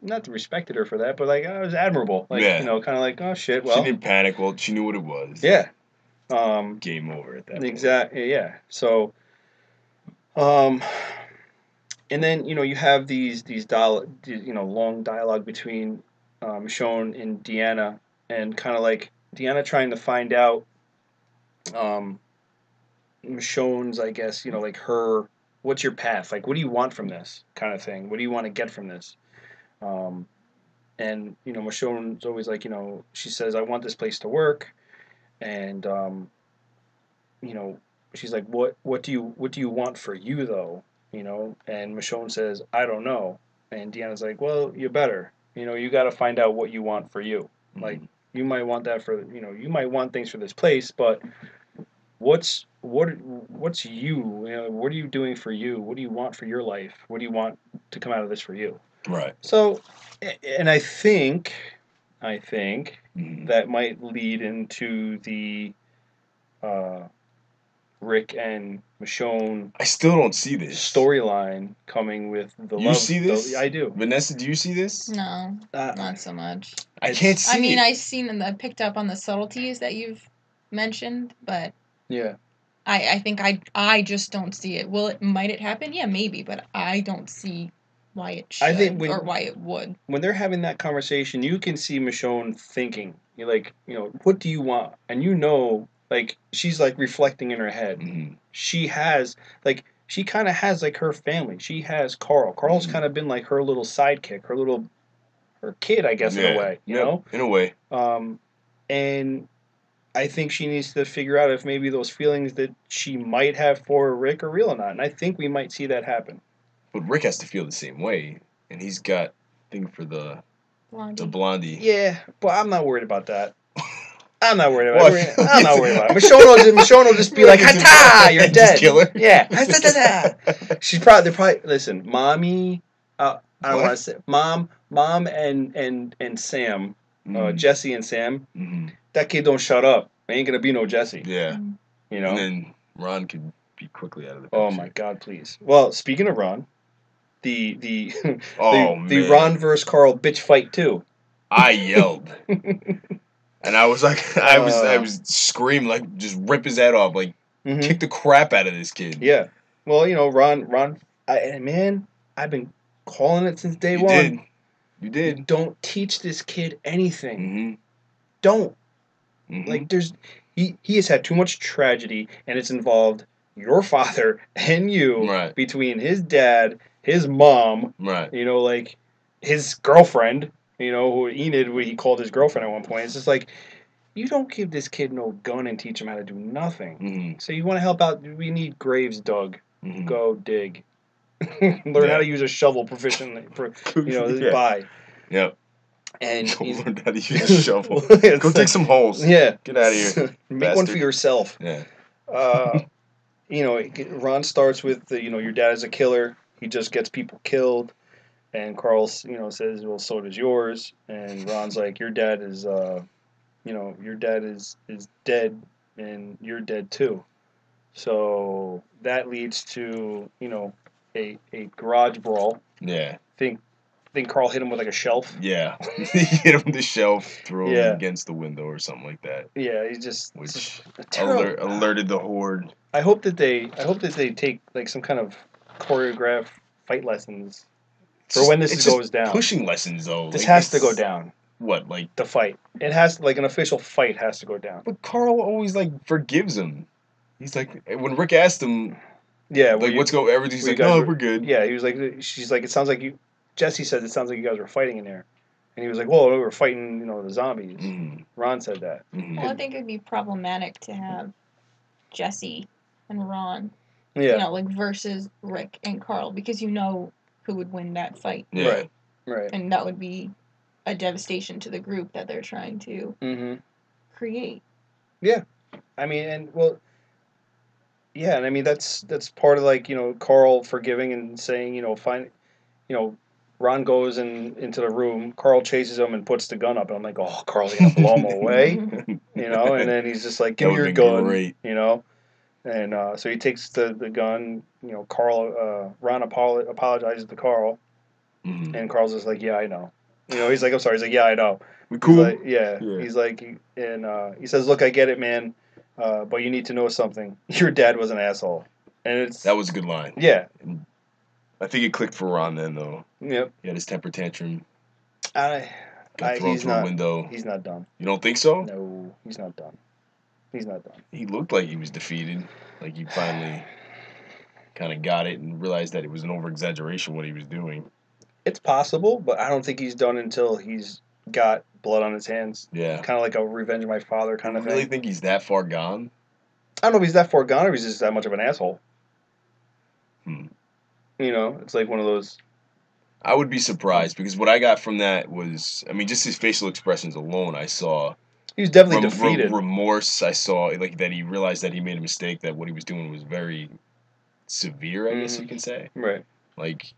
not respected her for that, but I was admirable. Kind of like, oh shit. Well, she didn't panic. Well, she knew what it was. Yeah. Game over at that point. Exactly. Yeah. So, and then you have these long dialogue between Michonne and Deanna, and kind of like Deanna trying to find out Michonne's, I guess, like her, what's your path? Like, what do you want from this kind of thing? What do you want to get from this? And, Michonne's always like, she says, I want this place to work. And, she's like, what do you want for you though? And Michonne says, I don't know. And Deanna's like, well, you better, you got to find out what you want for you. Mm-hmm. Like, you might want that for, you might want things for this place, but what's you? What are you doing for you? What do you want for your life? What do you want to come out of this for you? Right. So, and I think that might lead into the Rick and Michonne. I still don't see this storyline coming with the love. You see this? I do. Vanessa, do you see this? No, not so much. I can't see. I mean, I picked up on the subtleties that you've mentioned, but yeah, I think I just don't see it. Might it happen? Yeah, maybe, but I don't see why it should or why it would. When they're having that conversation, you can see Michonne thinking. You're like, what do you want? And like, she's like reflecting in her head. Mm-hmm. She kind of has like her family. She has Carl. Carl's kind of been like her little sidekick, her kid, I guess, in a way. You know? In a way. And I think she needs to figure out if maybe those feelings that she might have for Rick are real or not. And I think we might see that happen. But Rick has to feel the same way, and he's got thing for the blondie. Yeah, but I'm not worried about that. I'm not worried about it. I'm not worried about it. Michonne will just be like, "Ha-ta! You're dead." Just kill her. Yeah. She's probably listen, mommy. I don't want to say mom and Sam, Jesse and Sam. Mm-hmm. That kid don't shut up. Ain't gonna be no Jesse. Yeah. And then Ron could be quickly out of the picture. Oh my God, please. Well, speaking of Ron, the Ron versus Carl bitch fight too. I yelled. And I was like, I was screaming, like, just rip his head off, like, kick the crap out of this kid. Yeah. Well, Ron, I've been calling it since day one. You did. Don't teach this kid anything. Mm-hmm. Don't. Mm-hmm. Like, he has had too much tragedy, and it's involved your father and you between his dad, his mom, like his girlfriend. Who Enid, what he called his girlfriend at one point. It's just like, you don't give this kid no gun and teach him how to do nothing. Mm-hmm. So you want to help out? We need graves dug. Mm-hmm. Go dig. Learn how to use a shovel proficiently. Bye. Yep. And learn how to use a shovel. Go dig some holes. Yeah. Get out of here. Make one for yourself. Yeah. Ron starts with your dad is a killer. He just gets people killed. And Carl, says, well, so does yours. And Ron's like, your dad is dead, and you're dead too. So that leads to, a garage brawl. Yeah. I think Carl hit him with like a shelf. Yeah. He hit him with the shelf, threw him Yeah. against the window or something like that. Yeah, he just Which terrible. alerted the horde. I hope that they take like some kind of choreographed fight lessons for when this goes down. Pushing lessons though. This has to go down. What, like the fight? It has like an official fight has to go down. But Carl always like forgives him. He's like when Rick asked him, yeah, like what's going? Everything's like, no, we're good. Yeah, he was like, she's like, it sounds like you. Jesse says it sounds like you guys were fighting in there, and he was like, well, we were fighting, the zombies. Mm-hmm. Ron said that. Mm-hmm. Well, I think it'd be problematic to have Jesse and Ron, Yeah, like versus Rick and Carl, because who would win that fight. Yeah. Right. And that would be a devastation to the group that they're trying to create. Yeah, I mean, and that's part of like Carl forgiving and saying fine, Ron goes into the room. Carl chases him and puts the gun up, and I'm like, oh, Carl's gonna blow him away, and then he's just like, give me your gun, great. and so he takes the gun. Ron apologizes to Carl, and Carl's just like, yeah, I know. He's like, I'm sorry. He's like, yeah, I know. We cool. He's like, yeah. He's like, and he says, look, I get it, man, but you need to know something. Your dad was an asshole, and that was a good line. Yeah. I think it clicked for Ron then, though. Yep. He had his temper tantrum. Got thrown through a window. He's not done. You don't think so? No, he's not done. He's not done. He looked like he was defeated. Like he finally kind of got it and realized that it was an over-exaggeration what he was doing. It's possible, but I don't think he's done until he's got blood on his hands. Yeah. Kind of like a Revenge of My Father kind of thing. You really think he's that far gone? I don't know if he's that far gone or he's just that much of an asshole. It's like one of those. I would be surprised because what I got from that was, I mean, just his facial expressions alone, I saw. He was definitely defeated. Remorse, I saw, like, that he realized that he made a mistake, that what he was doing was very severe, I guess you can say. Right. Like,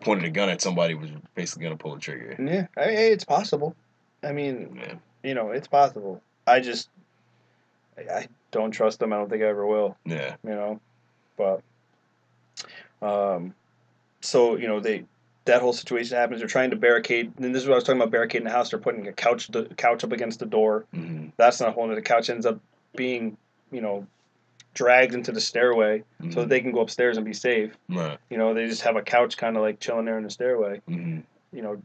pointed a gun at somebody was basically going to pull the trigger. Yeah. It's possible. I mean, it's possible. I don't trust him. I don't think I ever will. Yeah. But, so, that whole situation happens. They're trying to barricade, and this is what I was talking about, barricading the house. They're putting a couch up against the door. Mm-hmm. That's not holding it. The couch ends up being, dragged into the stairway so that they can go upstairs and be safe. Right. They just have a couch kind of like chilling there in the stairway. Mm-hmm.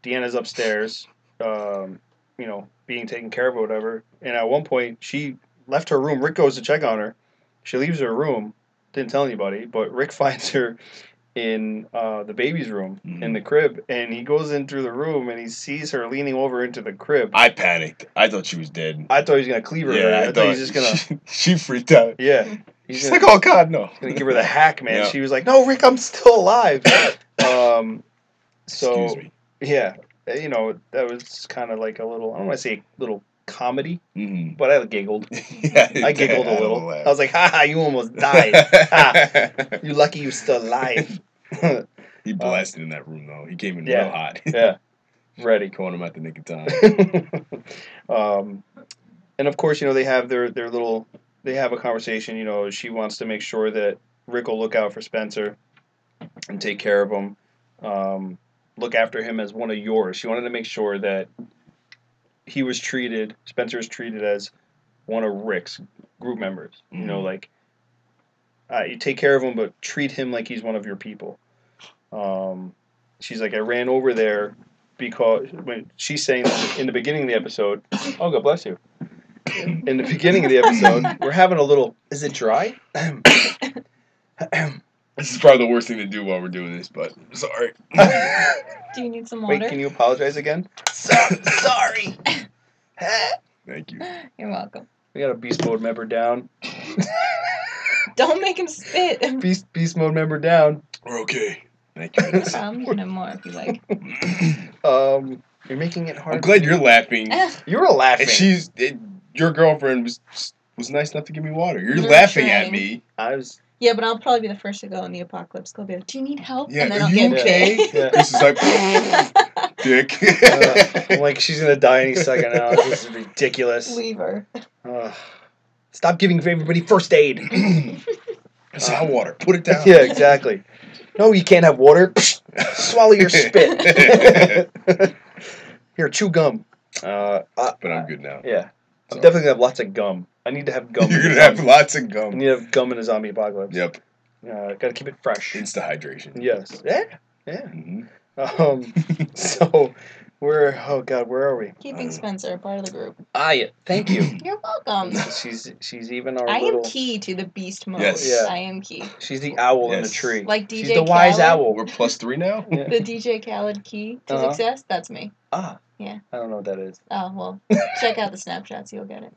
Deanna's upstairs, being taken care of or whatever. And at one point, she left her room. Rick goes to check on her. She leaves her room. Didn't tell anybody, but Rick finds her in the baby's room, in the crib, and he goes in through the room and he sees her leaning over into the crib. I panicked. I thought she was dead. I thought he was gonna cleave her. Yeah, I thought he was just gonna. She freaked out. Yeah, she's like, "Oh God, no!" He's gonna give her the hack, man. Yeah. She was like, "No, Rick, I'm still alive." Excuse me. Yeah, that was kind of like a little. I don't want to say a little comedy, mm-hmm. but I giggled. Yeah, I giggled a little. I was like, "Ha, you almost died. You lucky you're still alive." He blasted in that room though. He came in real hot. Yeah, ready. Caught him at the nick of time. And of course, they have their little. They have a conversation. She wants to make sure that Rick will look out for Spencer and take care of him. Look after him as one of yours. She wanted to make sure that Spencer is treated as one of Rick's group members. Mm-hmm. You take care of him, but treat him like he's one of your people. She's like, I ran over there because when she's saying in the beginning of the episode, oh, God bless you. In the beginning of the episode, we're having a little, is it dry? This is probably the worst thing to do while we're doing this, but sorry. Do you need some water? Wait, can you apologize again? Sorry. Thank you. You're welcome. We got a Beast Mode member down. Don't make him spit. Beast Mode member down. We're okay. Thank you. You can have more if you like. You're making it hard. I'm glad you're laughing. You were laughing. And your girlfriend was nice enough to give me water. You're laughing trying. at me. I was. Yeah, but I'll probably be the first to go in the apocalypse. Go be like, do you need help? Yeah, and then are I'll you get okay? bit. This is like, dick. I'm like, she's gonna die any second now. This is ridiculous. Leave her. Stop giving everybody first aid. It's hot water. Put it down. Yeah, exactly. No, you can't have water. Swallow your spit. Here, chew gum. But I'm good now. Yeah. I'm So. definitely going to have lots of gum. I need to have gum. You're going to have lots of I gum. need to have gum in a zombie apocalypse. Yep. Got to keep it fresh. Insta hydration. Yes. Yeah. Mm-hmm. So, where are we? Keeping Spencer a part of the group. Yeah. Thank you. You're welcome. She's even our I little... am key to the beast mode. Yes. Yeah. I am key. She's the owl in the Yes. tree. Like DJ She's the wise Khaled. owl. We're +3 now? Yeah. The DJ Khaled key to success. That's me. Ah. Yeah. I don't know what that is. Oh well, check out the Snapchats. You'll get it.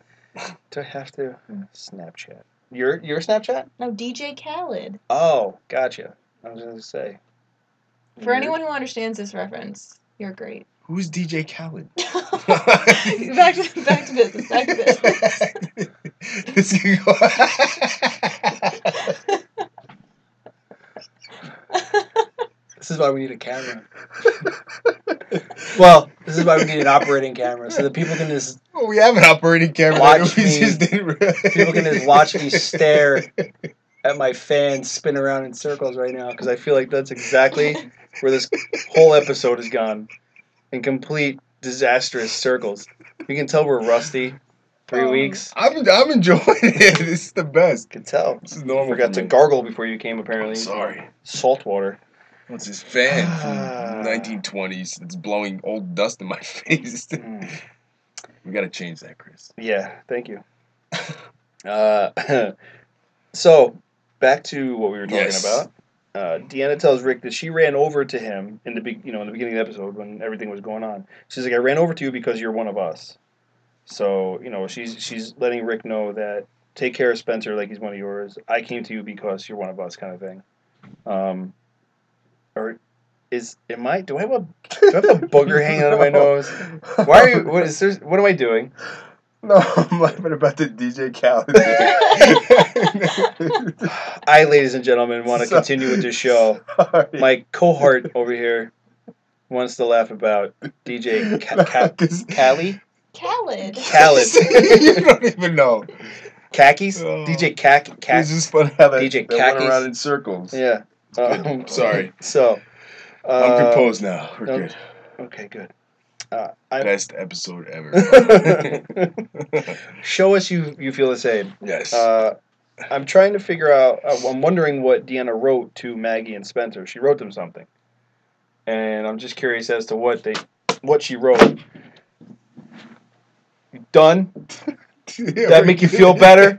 Do I have to? Snapchat. Your Snapchat? No, DJ Khaled. Oh, gotcha. I was going to say. For anyone who understands this reference, you're great. Who's DJ Khaled? back to business. Back to business. This can go. This is why we need a camera. Well, this is why we need an operating camera, so that people can just Well, we have an operating camera. Watch We me. just didn't realize. people can just watch me stare at my fan spin around in circles right now, because I feel like that's exactly where this whole episode has gone, in complete disastrous circles. You can tell we're rusty. 3 weeks. I'm enjoying it. This is the best. Can tell. This is normal. Forgot for to me. gargle before you came, apparently. Sorry. Salt water. What's this fan from 1920s? It's blowing old dust in my face. We gotta change that, Chris. Yeah, thank you. So, back to what we were talking about. Deanna tells Rick that she ran over to him in the beginning of the episode when everything was going on. She's like, "I ran over to you because you're one of us." So, she's letting Rick know that take care of Spencer like he's one of yours. I came to you because you're one of us, kind of thing. Or do I have a booger hanging out of my nose? Why are you? What am I doing? No, I'm laughing about the DJ Khaled. I, ladies and gentlemen, want to continue with this show. Sorry. My cohort over here wants to laugh about DJ Khaled. Khaled. You don't even know. Khakis? Oh. DJ Khaki. It's just funny how that DJ they went Khakis. around in circles. Yeah. Good. Sorry. So. I'm composed now. We're good. Okay, good. Best episode ever. Show us you feel the same. Yes. I'm trying to figure out. I'm wondering what Deanna wrote to Maggie and Spencer. She wrote them something, and I'm just curious as to what she wrote. You done? Yeah, That make you feel better?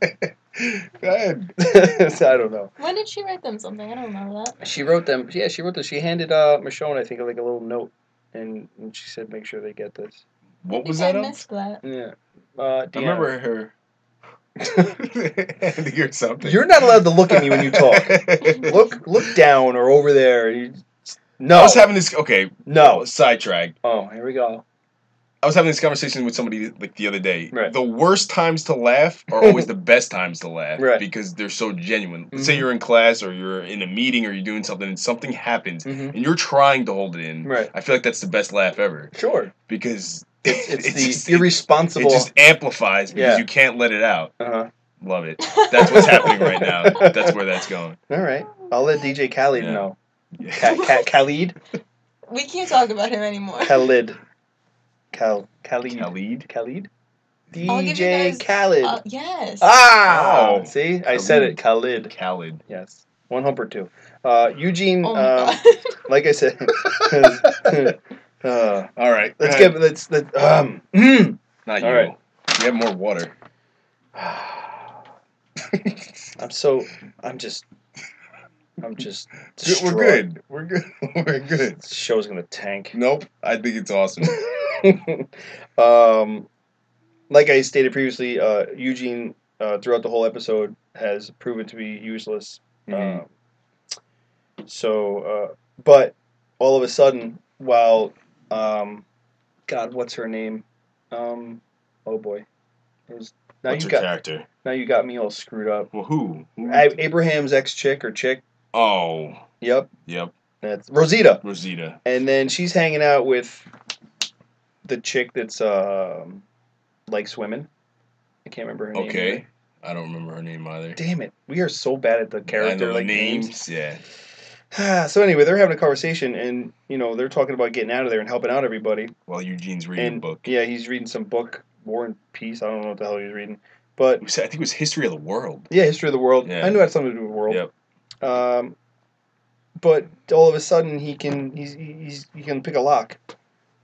Go ahead. I don't know. When did she write them something? I don't remember that. She wrote them. Yeah, she wrote this. She handed Michonne, I think, like a little note, and she said, "Make sure they get this." What was I that? missed that. Yeah. I remember her. Handing her something. You're not allowed to look at me when you talk. Look down or over there. No. I was having this. Okay. No. Sidetrack. Oh, here we go. I was having this conversation with somebody like the other day. Right. The worst times to laugh are always the best times to laugh. Right. Because they're so genuine. Mm-hmm. Let's say you're in class or you're in a meeting or you're doing something and something happens Mm-hmm. and you're trying to hold it in. Right. I feel like that's the best laugh ever. Sure. Because It's the irresponsible. It just amplifies because Yeah. you can't let it out. Uh-huh. Love it. That's what's happening right now. That's where that's going. All right. I'll let DJ Khaled Yeah. know. Yeah. Khalid? We can't talk about him anymore. Khalid. Khalid. Khalid? Khalid? I'll give you DJ guys- Khalid. Yes. Ah! Oh. See? I said it. Khalid. Khalid. Yes. One hump or two. Eugene, Oh my god. like I said. All right. Let's All get. right. Not you. All right. You have more water. I'm just We're distraught. good. We're good. We're good. This show's gonna tank. Nope. I think it's awesome. Like I stated previously, Eugene throughout the whole episode has proven to be useless. Mhm. But all of a sudden, while God, what's her name? Oh boy, What's her character? now you got me all screwed up. Well, who? Abraham's ex-chick or chick. Oh. Yep, Yep. that's Rosita. Rosita. And then she's hanging out with the chick that's like swimming. I can't remember her name. Okay. I don't remember her name either. Damn it. We are so bad at the character I know, names. Yeah. So anyway, they're having a conversation, and they're talking about getting out of there and helping out everybody. While Eugene's reading a book. Yeah, he's reading some book, War and Peace. I don't know what the hell he was reading, but I think it was History of the World. Yeah, History of the World. Yeah. I knew it had something to do with the world. Yep. But all of a sudden he can pick a lock.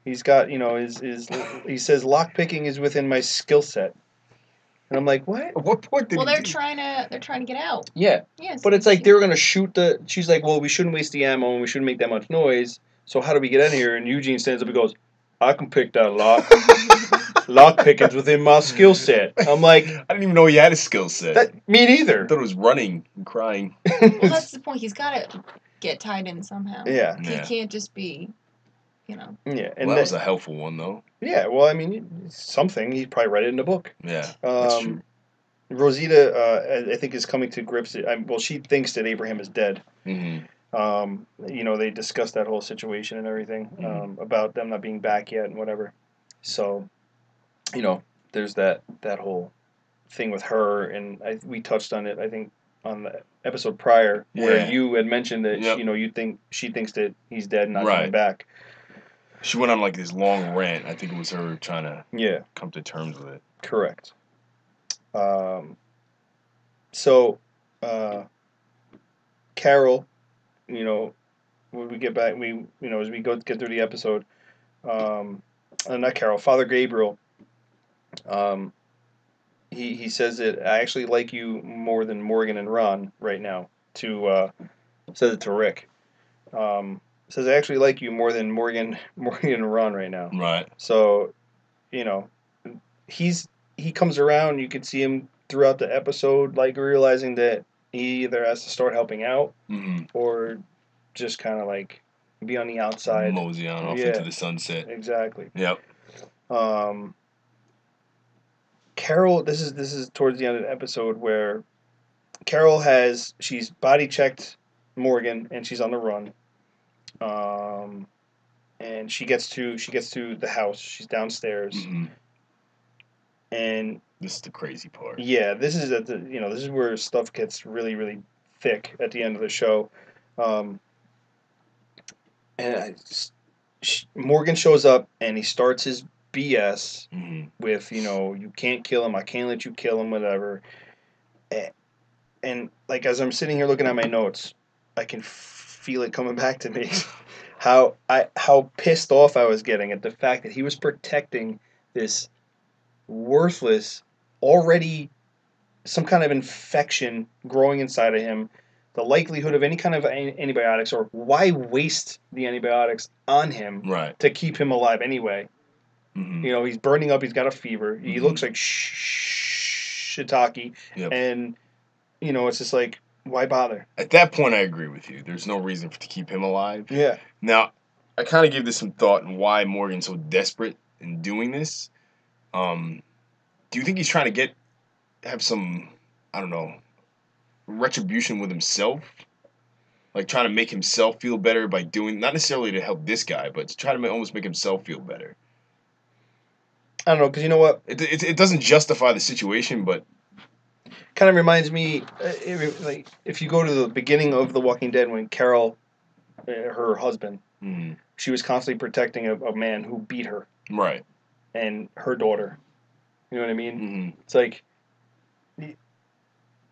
He's got he says lock picking is within my skill set. And I'm like, what? At what point did they're trying to get out. Yeah. Yes. But it's like they were gonna shoot she's like, well, we shouldn't waste the ammo and we shouldn't make that much noise. So how do we get in here? And Eugene stands up and goes, I can pick that lock. Lock picking's within my skill set. I'm like, I didn't even know he had a skill set. Me neither. I thought it was running and crying. Well, that's the point. He's got to get tied in somehow. Yeah. He can't just be, Yeah. And that was a helpful one, though. Yeah. Well, I mean, something. He probably read it in a book. Yeah. That's true. Rosita, I think, is coming to grips. She thinks that Abraham is dead. Mm-hmm. They discussed that whole situation and everything about them not being back yet and whatever. So, there's that whole thing with her, and we touched on it, I think, on the episode prior, where you had mentioned that she thinks that he's dead and not coming back. She went on like this long rant. I think it was her trying to come to terms with it. Correct. Carol, when we get back, as we get through the episode, not Carol, Father Gabriel, he says that I actually like you more than Morgan and Ron right now. Says it to Rick. Says I actually like you more than Morgan and Ron right now. Right. So, he comes around. You can see him throughout the episode, like realizing that he either has to start helping out or just kind of like be on the outside, mosey on off into the sunset. Exactly. Yep. Carol, this is towards the end of the episode where Carol she's body checked Morgan and she's on the run. And she gets to the house. She's downstairs. Mm-hmm. And this is the crazy part. Yeah, this is this is where stuff gets really, really thick at the end of the show. Morgan shows up and he starts his BS with, you can't kill him, I can't let you kill him, whatever. And like as I'm sitting here looking at my notes, I can feel it coming back to me. How pissed off I was getting at the fact that he was protecting this worthless, already some kind of infection growing inside of him. The likelihood of any kind of antibiotics, or why waste the antibiotics on him to keep him alive anyway? Mm-hmm. He's burning up. He's got a fever. Mm-hmm. He looks like shiitake. Yep. And, it's just like, why bother? At that point, I agree with you. There's no reason to keep him alive. Yeah. Now, I kind of give this some thought and why Morgan's so desperate in doing this. Do you think he's trying to have some, I don't know, retribution with himself? Like trying to make himself feel better by doing, not necessarily to help this guy, but to try to almost make himself feel better. I don't know, because you know what? It doesn't justify the situation, but kind of reminds me, like if you go to the beginning of The Walking Dead when Carol, her husband, she was constantly protecting a man who beat her. Right. And her daughter. You know what I mean? Mm-hmm. It's like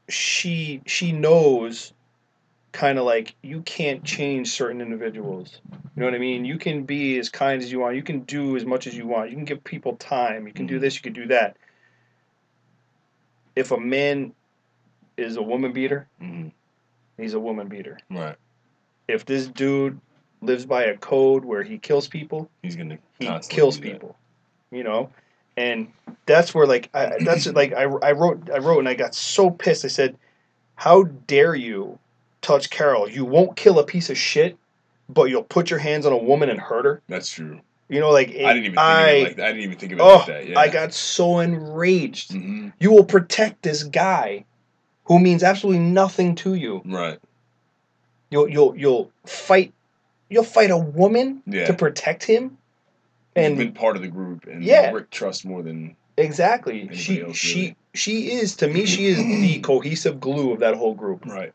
she knows kind of like you can't change certain individuals. You know what I mean? You can be as kind as you want. You can do as much as you want. You can give people time. You can do this. You can do that. If a man is a woman beater, he's a woman beater. Right. If this dude lives by a code where he kills people, he kills people. And that's where I wrote and I got so pissed. I said, "How dare you touch Carol? You won't kill a piece of shit, but you'll put your hands on a woman and hurt her." That's true. I didn't even think of it like that. Yeah. I got so enraged. Mm-hmm. You will protect this guy who means absolutely nothing to you. Right. You'll fight a woman to protect him. And been part of the group, and Rick trusts more than Exactly. She is, to me, she is the cohesive glue of that whole group. Right.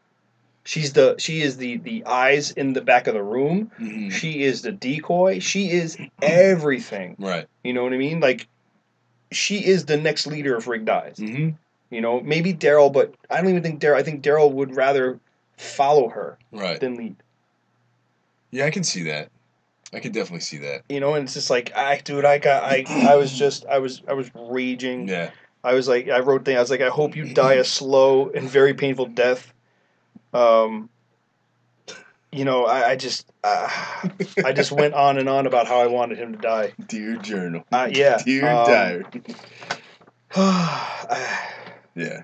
She is the eyes in the back of the room. Mm-hmm. She is the decoy. She is everything. Right. You know what I mean? Like, she is the next leader if Rick dies. Mm-hmm. You know, maybe Daryl, but I don't even think Daryl. I think Daryl would rather follow her than lead. Yeah, I can see that. I can definitely see that. You know, and it's just like, I was raging. Yeah. I was like, I wrote things. I was like, I hope you die a slow and very painful death. You know, I just went on and on about how I wanted him to die. Dear journal. Yeah. Dear diary. Yeah.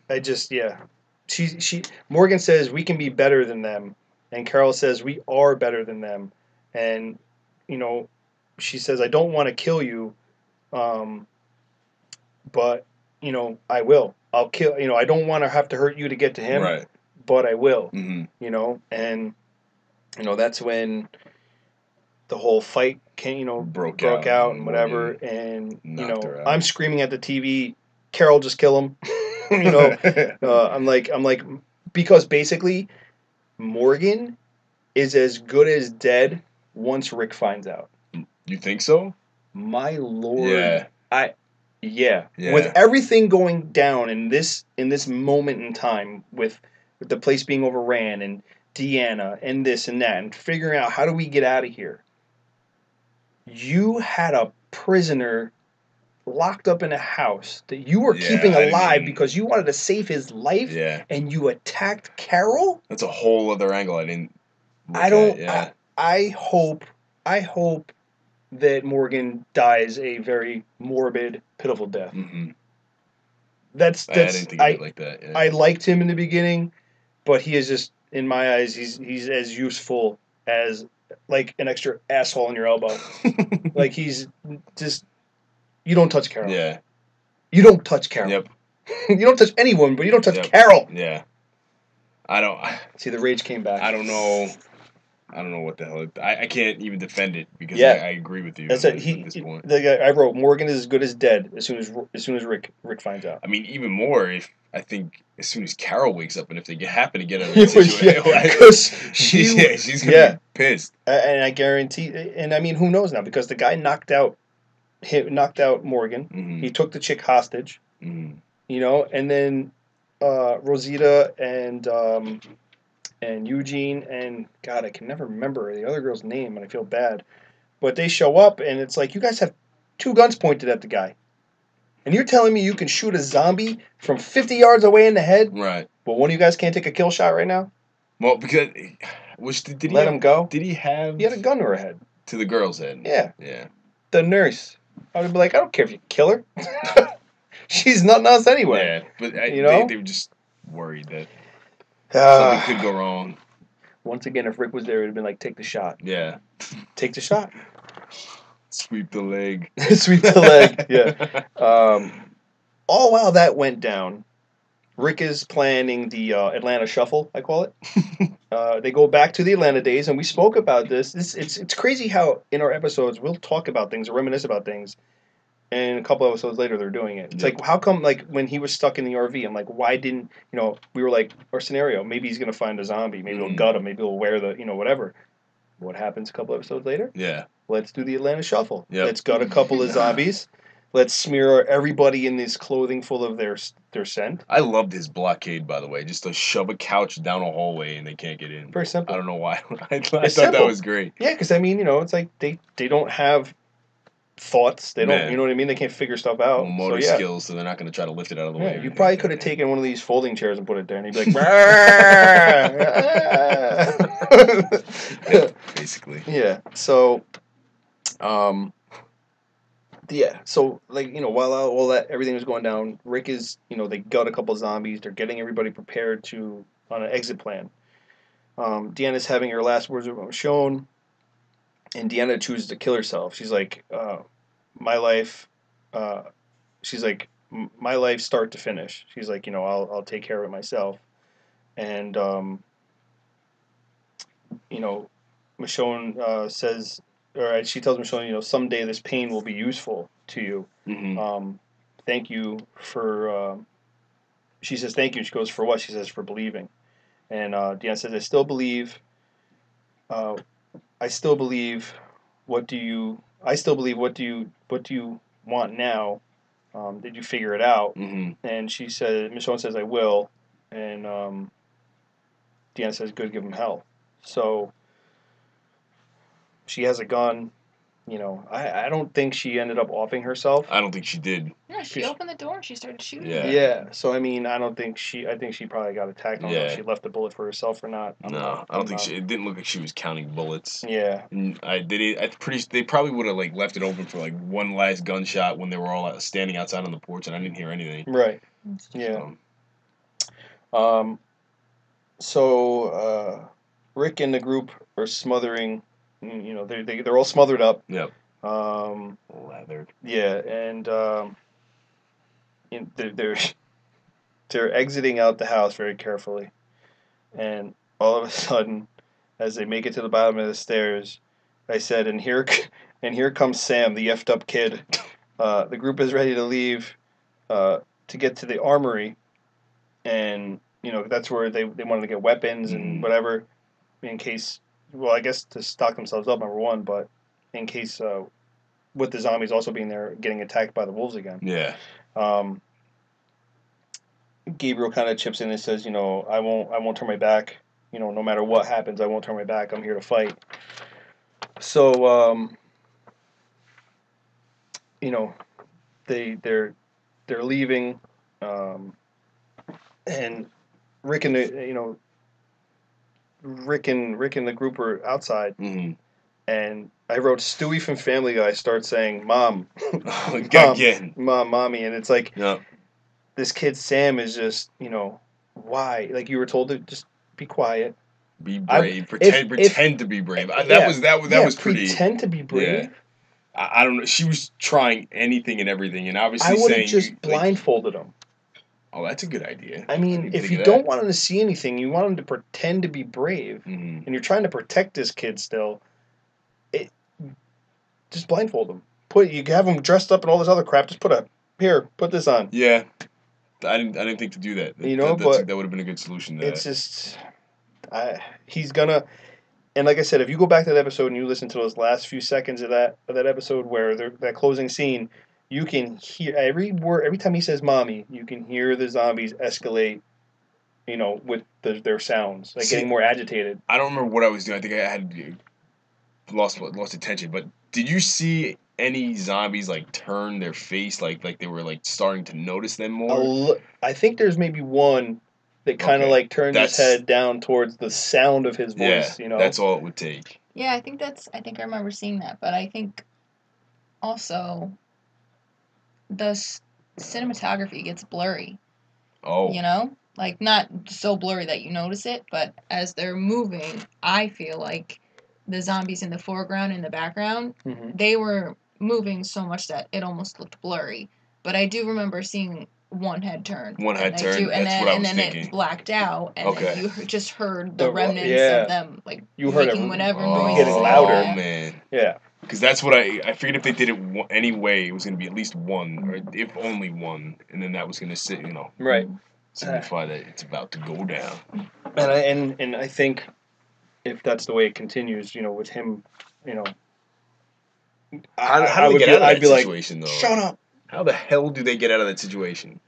She Morgan says we can be better than them, and Carol says we are better than them, and you know, she says I don't want to kill you, but you know I will. I'll kill. You know, I don't want to have to hurt you to get to him, Right. but I will. Mm-hmm. You know, and you know that's when the whole fight broke out and whatever, and you know I'm screaming at the TV, Carol, just kill him. You know, I'm like because basically Morgan is as good as dead once Rick finds out. You think so? My lord. Yeah. With everything going down in this moment in time with the place being overran and Deanna and this and that and figuring out how do we get out of here. You had a prisoner locked up in a house that you were keeping alive because you wanted to save his life, and you attacked Carol? That's a whole other angle I didn't I hope that Morgan dies a very morbid, pitiful death. Mm-hmm. That's I didn't think of it like that. Yeah. I liked him in the beginning, but he is just, in my eyes, he's as useful as like an extra asshole in your elbow. Like he's just, you don't touch Carol. Yeah. You don't touch Carol. Yep. You don't touch anyone, but you don't touch Carol. Yeah. I don't. See, the rage came back. I don't know what the hell. I can't even defend it because I agree with you. That's at this point. The guy I wrote, Morgan is as good as dead as soon as Rick finds out. I mean, even more if I think as soon as Carol wakes up and if they happen to get in a situation, because she's gonna be pissed. And I guarantee, and I mean, who knows now? Because the guy knocked out Morgan. Mm-hmm. He took the chick hostage. Mm-hmm. You know, and then Rosita and Eugene and God, I can never remember the other girl's name, and I feel bad. But they show up, and it's like, you guys have 2 guns pointed at the guy. And you're telling me you can shoot a zombie from 50 yards away in the head? Right. But one of you guys can't take a kill shot right now? Well, because... Did let him go? Did he have... He had a gun to her head. To the girl's head? Yeah. Yeah. The nurse. I would be like, I don't care if you kill her. She's nothing else anyway. Yeah, but they were just worried that something could go wrong. Once again, if Rick was there, it would have been like, take the shot. Yeah. Take the shot. Sweep the leg. Sweep the leg, yeah. All while that went down, Rick is planning the Atlanta Shuffle, I call it. They go back to the Atlanta days, and we spoke about this. It's crazy how in our episodes we'll talk about things or reminisce about things, and a couple episodes later they're doing it. It's like, how come, like, when he was stuck in the RV, I'm like, why didn't, we were like, our scenario, maybe he's going to find a zombie, maybe he'll gut him, maybe he'll wear the, whatever. What happens a couple episodes later? Yeah. Let's do the Atlanta Shuffle. Yep. Let's gut a couple of zombies. Let's smear everybody in this clothing full of their scent. I loved his blockade, by the way. Just to shove a couch down a hallway and they can't get in. Very simple. I don't know why. I thought that was great. Yeah, because, I mean, it's like they don't have thoughts. They don't, you know what I mean? They can't figure stuff out. Well, motor skills, so they're not going to try to lift it out of the way. You probably could have taken one of these folding chairs and put it there, and he'd be like, yeah, basically. Yeah. So, so, like, while all that, everything was going down, Rick is, they got a couple of zombies. They're getting everybody prepared on an exit plan. Deanna's having her last words with Michonne, and Deanna chooses to kill herself. She's like, my life, my life start to finish. She's like, I'll take care of it myself. And, Michonne says, or she tells Michonne, someday this pain will be useful to you. Mm-hmm. thank you for. She says thank you. She goes, for what? She says, for believing. And Deanna says, I still believe. I still believe. What do you? I still believe. What do you want now? Did you figure it out? Mm-hmm. And she said, Michonne says, I will. And Deanna says, good, give him hell. So she has a gun. You know, I don't think she ended up offing herself. I don't think she did. No, she opened the door and she started shooting. Yeah. Yeah. So I mean, I think she probably got attacked. I don't know if Yeah. she left the bullet for herself or not. I don't think it didn't look like she was counting bullets. Yeah. And they probably would have like left it open for like one last gunshot when they were all standing outside on the porch, and I didn't hear anything. Right. Yeah. So Rick and the group are smothering. You know, they're all smothered up. Yep. Lathered. Yeah, and they're exiting out the house very carefully, and all of a sudden, as they make it to the bottom of the stairs, I said, and here comes Sam, the effed up kid. The group is ready to leave to get to the armory, and you know that's where they wanted to get weapons and whatever, in case. Well, I guess to stock themselves up, number one, but in case with the zombies also being there, getting attacked by the wolves again. Yeah. Gabriel kind of chips in and says, you know, I won't turn my back. You know, no matter what happens, I won't turn my back. I'm here to fight. So, you know, they're leaving, and Rick and the group are outside, and I wrote Stewie from Family Guy starts saying, "Mom, again, mommy," and it's like, yep. This kid Sam is just, you know, why? Like you were told to just be quiet, be brave, pretend to be brave. That was pretty. Pretend to be brave. Yeah. I don't know. She was trying anything and everything, and obviously I would have just blindfolded him. Oh, that's a good idea. I mean, if you don't want him to see anything, you want him to pretend to be brave, and you're trying to protect this kid still. Just blindfold him. You have him dressed up and all this other crap. Just put this on. Yeah, I didn't think to do that. You know, but that would have been a good solution. It's just, he's gonna. And like I said, if you go back to that episode and you listen to those last few seconds of that episode where that closing scene. You can hear every word, every time he says "mommy," you can hear the zombies escalate, you know, with their sounds, like getting more agitated. I don't remember what I was doing. I think I had lost attention. But did you see any zombies like turn their face, like they were like starting to notice them more? I think there's maybe one that kind of like turned his head down towards the sound of his voice. Yeah, you know, that's all it would take. Yeah, I think I remember seeing that, but I think also. The cinematography gets blurry. Oh. You know? Like, not so blurry that you notice it, but as they're moving, I feel like the zombies in the foreground and the background, they were moving so much that it almost looked blurry. But I do remember seeing one head turn. That's what I was thinking. It blacked out, and then you just heard the remnants of them, like, you heard making whatever noise. Getting louder. Oh, man. Yeah. Because that's what I figured if they did it anyway, it was going to be at least one, or if only one, and then that was going to sit, you know, right, signify that it's about to go down. And I think if that's the way it continues, you know, with him, you know, how do they get out of that situation, though? Shut up. How the hell do they get out of that situation?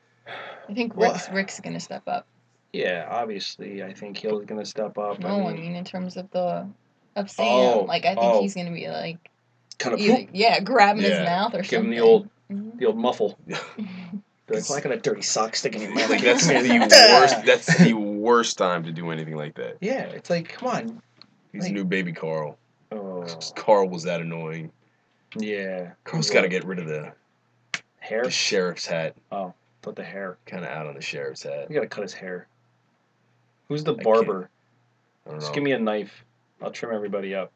I think Rick's going to step up. Yeah, obviously, I think he's going to step up. No, I mean in terms of Sam, like I think he's going to be like. Kind of grabbing his mouth or give something. Give him the old muffle. Like, why got a dirty sock sticking in your mouth? Like, that's the worst. That's the worst time to do anything like that. Yeah, it's like, come on. He's a new baby Carl. Oh. Carl was that annoying. Yeah. Carl's got to get rid of the hair. The sheriff's hat. Oh, put the hair. Kind of out on the sheriff's hat. You got to cut his hair. Who's the barber? I don't know. Just give me a knife. I'll trim everybody up.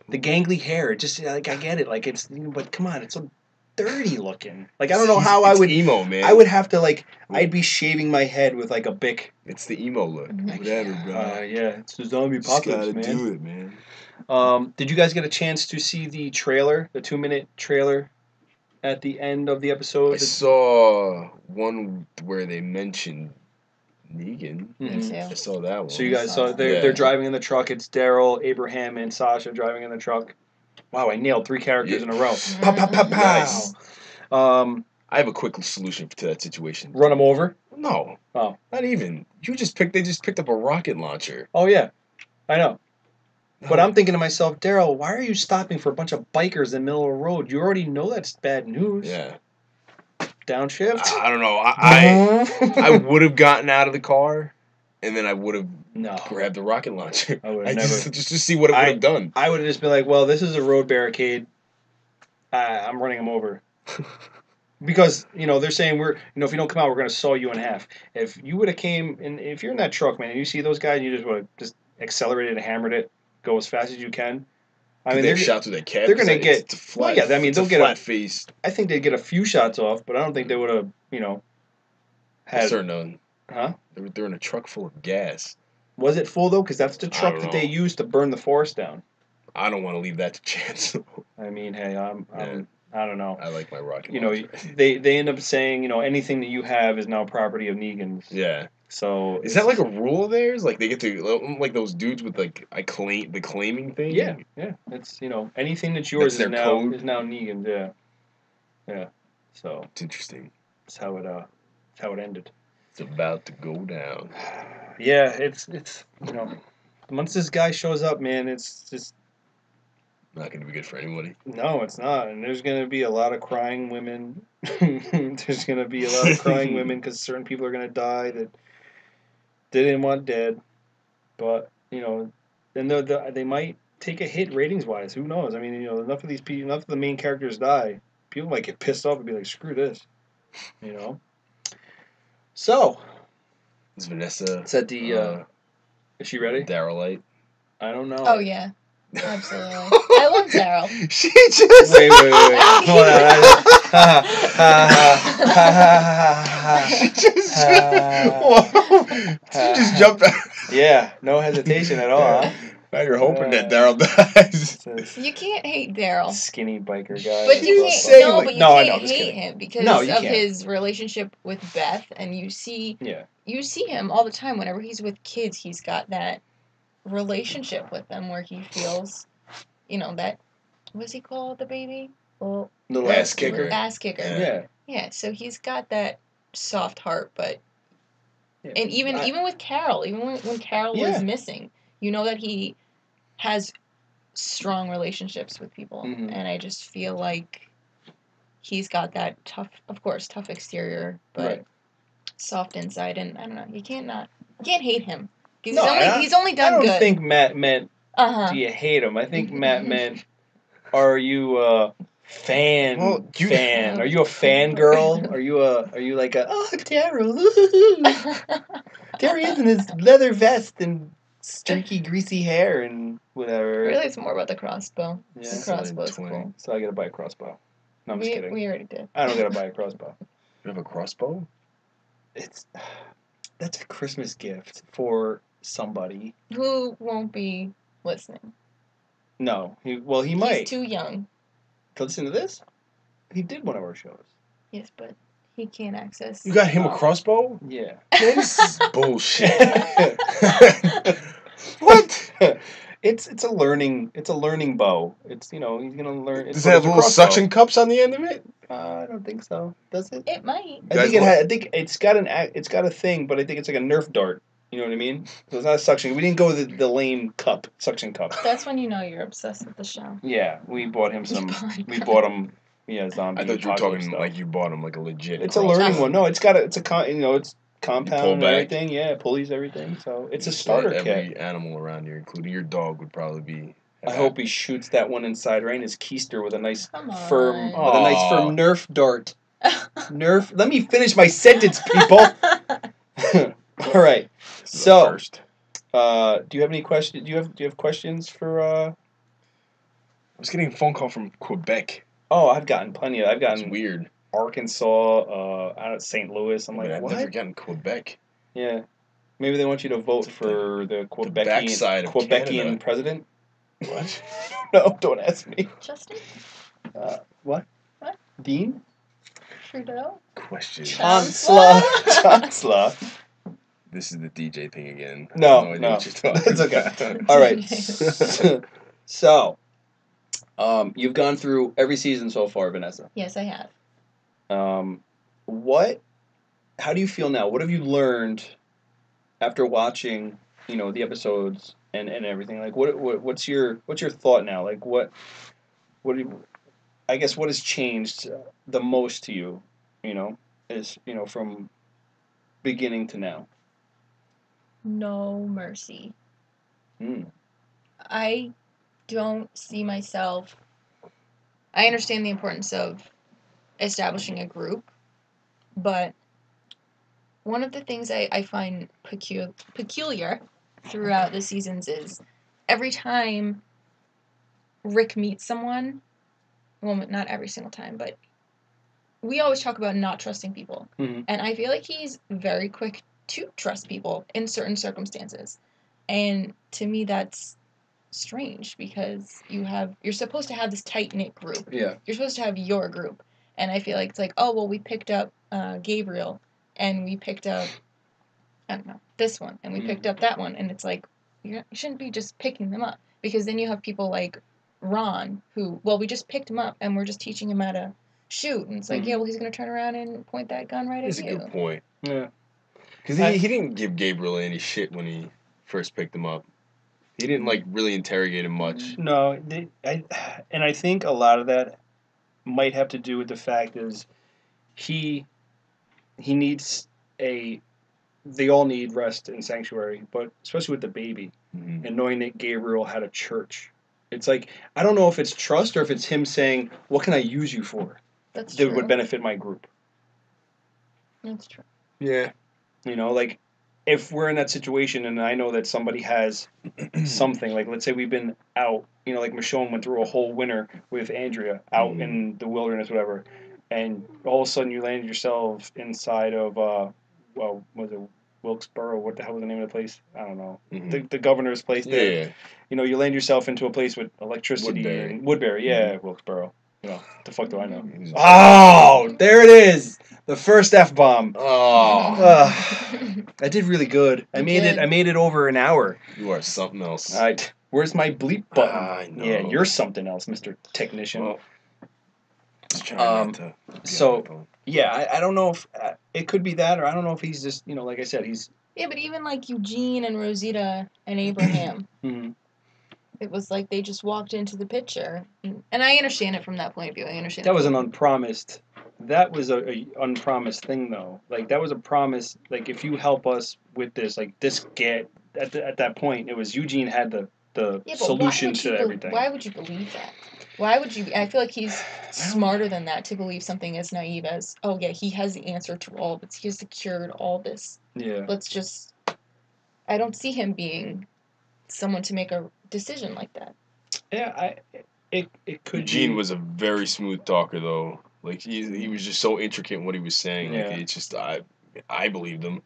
The gangly hair, just like I get it, like it's, but come on, it's so dirty looking. Like I don't know how I would emo, man. I would have to I'd be shaving my head with like a Bic. It's the emo look. Whatever, bro. Yeah, it's the zombie apocalypse, man. Do it, man. Did you guys get a chance to see the trailer, the 2-minute trailer at the end of the episode? I saw one where they mentioned Negan. Mhm. I saw that one. So you guys saw that. they're driving in the truck. It's Daryl, Abraham, and Sasha driving in the truck. Wow, I nailed 3 characters in a row. Pow, pow, pow, pow. Nice. I have a quick solution to that situation. Run them over? No. Oh. Not even. They just picked up a rocket launcher. Oh, yeah. I know. No. But I'm thinking to myself, Daryl, why are you stopping for a bunch of bikers in the middle of the road? You already know that's bad news. Yeah. Downshift? I don't know. I would have gotten out of the car, and then I would have grabbed the rocket launcher. I would have never. Just to see what it would have done. I would have just been like, well, this is a road barricade. I'm running them over. Because, they're saying if you don't come out, we're going to saw you in half. If you would have came, and if you're in that truck, man, and you see those guys, you just would have just accelerated and hammered it, go as fast as you can. I mean, they're shot through their cab. They're going to get. It's a flat, well, yeah, I mean, they'll get flat face. I think they'd get a few shots off, but I don't think they would have, had. Certain. Huh? They're in a truck full of gas. Was it full though? Because that's the truck that they used to burn the forest down. I don't want to leave that to chance. I mean, hey, I don't know. I like my rocket. They end up saying, anything that you have is now property of Negan's. Yeah. So is that like a rule of theirs? Like they get to like those dudes with like the claiming thing. Yeah. It's anything that's yours is now Negan's. Yeah. Yeah. So it's interesting. That's how it ended. It's about to go down. Yeah, it's once this guy shows up, man, it's just not going to be good for anybody. No, it's not. And there's going to be a lot of crying women. There's going to be a lot of crying women because certain people are going to die that they didn't want dead. But, and they might take a hit ratings-wise. Who knows? I mean, enough of these people, enough of the main characters die. People might get pissed off and be like, screw this. So. Is Vanessa... Is that the... is she ready? Darylite? I don't know. Oh, yeah. Absolutely. I love Daryl. She just... Wait. Hold on. She just jumped out. Yeah, no hesitation at all, huh? Now you're hoping that Daryl dies. You can't hate Daryl. Skinny biker guy. But you can't hate him because of his relationship with Beth, and you see him all the time. Whenever he's with kids, he's got that relationship with them where he feels, that, what's he called, the baby? Well, little ass kicker. Ass kicker. Yeah. Yeah, so he's got that soft heart, but and even with Carol, even when Carol was missing, that he has strong relationships with people, and I just feel like he's got that tough exterior, but soft inside, and I don't know, you can't hate him. He's only done good. I don't think Matt meant, do you hate him? I think Matt meant, are you a fan? Are you a fangirl? Are you like Daryl? There he is in his leather vest and streaky, greasy hair and whatever. Really, it's more about the crossbow. Yeah, the crossbow's cool. So I gotta buy a crossbow. No, I'm just kidding. We already did. I don't gotta buy a crossbow. You have a crossbow? That's a Christmas gift for somebody who won't be listening. No, he might. He's too young to listen to this. He did one of our shows. Yes, but he can't access. You got him a crossbow? Yeah. This is bullshit. What? It's a learning bow. It's he's gonna learn. Does it have little suction cups on the end of it? I don't think so. Does it? It might. I think it's got a thing, but I think it's like a Nerf dart. You know what I mean? So it's not a suction. We didn't go with the lame suction cup. That's when you know you're obsessed with the show. Yeah, we bought him some. We bought him. Yeah, zombie. I thought you were talking stuff. Like you bought him like a legit. It's a learning one. No, it's compound and everything. Yeah, pulleys, everything. So it's a starter kit. Every animal around here, including your dog, would probably be. I hope he shoots that one inside right in his keister with a nice firm Nerf dart. Nerf. Let me finish my sentence, people. All right. So, do you have any questions? Do you have questions for? I was getting a phone call from Quebec. Oh, I've gotten plenty. I've gotten it's weird. Arkansas, out of St. Louis. I'm like, I've what? never gotten Quebec. Yeah, maybe they want you to vote for the Quebecian president. What? No, don't ask me. Justin. What? What? Dean? Trudeau? Question. Chancellor? Chancellor. This is the DJ thing again. I No, have no idea no. what you're talking That's okay. about. All right. So, you've gone through every season so far, Vanessa. Yes, I have. How do you feel now? What have you learned after watching, the episodes and everything? Like, what's your thought now? Like, what I guess what has changed the most to you, from beginning to now? No mercy. Mm. I don't see myself. I understand the importance of establishing a group, but one of the things I find peculiar throughout the seasons is every time Rick meets someone, well, not every single time, but we always talk about not trusting people. Mm-hmm. And I feel like he's very quick to trust people in certain circumstances. And to me, that's strange because you're supposed to have this tight-knit group. Yeah. You're supposed to have your group. And I feel like it's like, oh, well, we picked up Gabriel and we picked up, I don't know, this one and we picked up that one. And it's like, you shouldn't be just picking them up because then you have people like Ron who, well, we just picked him up and we're just teaching him how to shoot. And it's like, yeah, well, he's going to turn around and point that gun right That's at a you. good point. Yeah. Because he didn't give Gabriel any shit when he first picked him up. He didn't, really interrogate him much. No, I think a lot of that might have to do with the fact is he needs they all need rest and sanctuary, but especially with the baby and knowing that Gabriel had a church. It's like, I don't know if it's trust or if it's him saying, what can I use you for? That's That true. would benefit my group. That's true. Yeah. If we're in that situation and I know that somebody has something, like let's say we've been out, like Michonne went through a whole winter with Andrea out in the wilderness, whatever, and all of a sudden you landed yourself inside of, was it Wilkesboro? What the hell was the name of the place? I don't know. Mm-hmm. The governor's place there. Yeah. You land yourself into a place with electricity and Woodbury. Yeah, Wilkesboro. The fuck do I know? Oh, there it is. The first F-bomb. Oh. I did really good. I made it over an hour. You are something else. All right. Where's my bleep button? I know. Yeah, you're something else, Mr. Technician. Well, just trying not to I don't know if it could be that, or I don't know if he's just, like I said, he's... Yeah, but even like Eugene and Rosita and Abraham, it was like they just walked into the picture. And I understand it from that point of view. I understand that was an unpromised... That was a unpromised thing, though. Like, that was a promise. Like, if you help us with this, like, this get... At that point, it was Eugene had the solution to everything. Why would you believe that? Why would you... I feel like he's smarter than that to believe something as naive as, oh, yeah, he has the answer to all this. He has secured all this. Yeah. Let's just... I don't see him being someone to make a decision like that. Yeah, it could Eugene was a very smooth talker, though. Like, he was just so intricate in what he was saying. Yeah. Like, it's just, I believed him.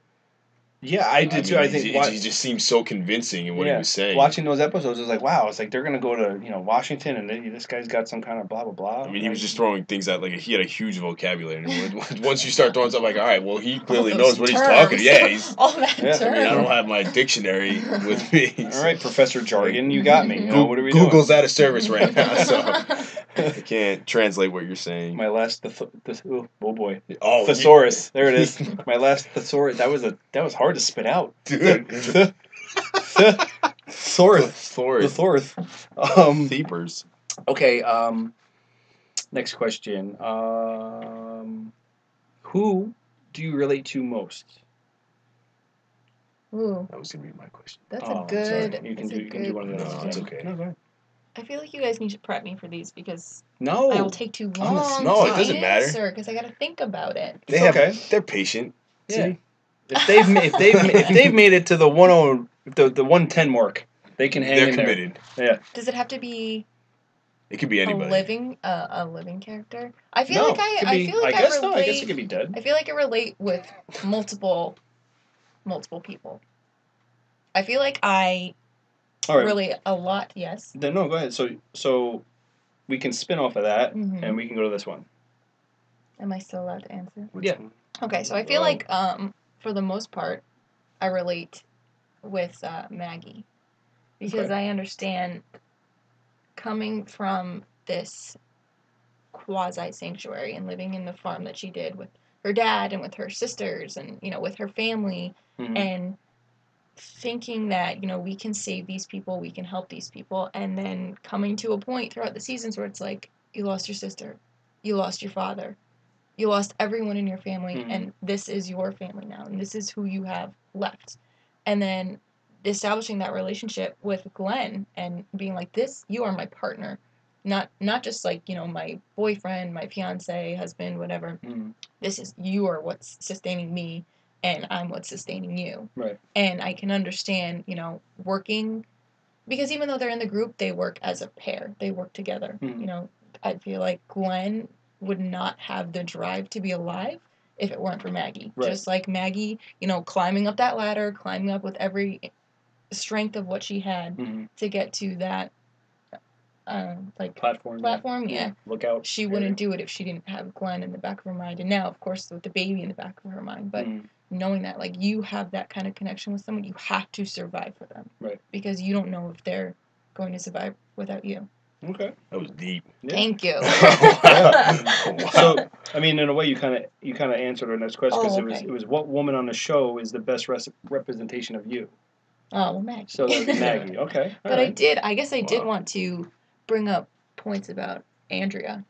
Yeah, I did too. I think he just seemed so convincing in what he was saying. Watching those episodes, it was like, wow, it's like they're gonna go to Washington, and this guy's got some kind of blah blah blah. I mean, he was just throwing things out. Like, he had a huge vocabulary. And once you start throwing stuff, like, all right, well, he clearly knows what he's talking. Yeah, he's all that terms. I mean, I don't have my dictionary with me. All right, Professor Jargon, you got me. What are we Google's doing? out of service right now, so I can't translate what you're saying. My last oh boy, oh, thesaurus. There it is. My last thesaurus. That was hard to spit out, dude. Thesaurus. Theepers. Okay. Next question. Who do you relate to most? Ooh. That was gonna be my question. That's a good. You can do one of those. No, it's okay. No, go ahead. I feel like you guys need to prep me for these because I will take too long. No, it doesn't matter. Because I got to think about it. They're patient. Yeah. See? If they've made it to the 110 mark, they can hang in there. They're committed. Yeah. Does it have to be? It could be anybody. A living character. I feel like I guess I guess it could be dead. I feel like I relate with multiple people. I feel like I relate a lot. Yes. No, go ahead. So we can spin off of that, and we can go to this one. Am I still allowed to answer? Yeah. Okay, so I feel like for the most part, I relate with Maggie because I understand coming from this quasi sanctuary and living in the farm that she did with her dad and with her sisters and with her family and thinking that we can save these people, we can help these people, and then coming to a point throughout the seasons where it's like you lost your sister, you lost your father, you lost everyone in your family, and this is your family now, and this is who you have left. And then establishing that relationship with Glenn and being like, this, you are my partner. Not just like, my boyfriend, my fiance, husband, whatever. This is, you are what's sustaining me, and I'm what's sustaining you. Right. And I can understand, working, because even though they're in the group, they work as a pair. They work together. I feel like Glenn would not have the drive to be alive if it weren't for Maggie. Right. Just like Maggie, climbing up that ladder, climbing up with every strength of what she had to get to that platform. Yeah. Lookout. She wouldn't do it if she didn't have Glenn in the back of her mind. And now, of course, with the baby in the back of her mind. But knowing that, like, you have that kind of connection with someone, you have to survive for them. Right. Because you don't know if they're going to survive without you. Okay. That was deep. Yeah. Thank you. Wow. So, I mean, in a way, you kind of answered our next question because it was what woman on the show is the best representation of you? Oh, well, Maggie. So that was Maggie. Okay. But right. I guess I did want to bring up points about Andrea.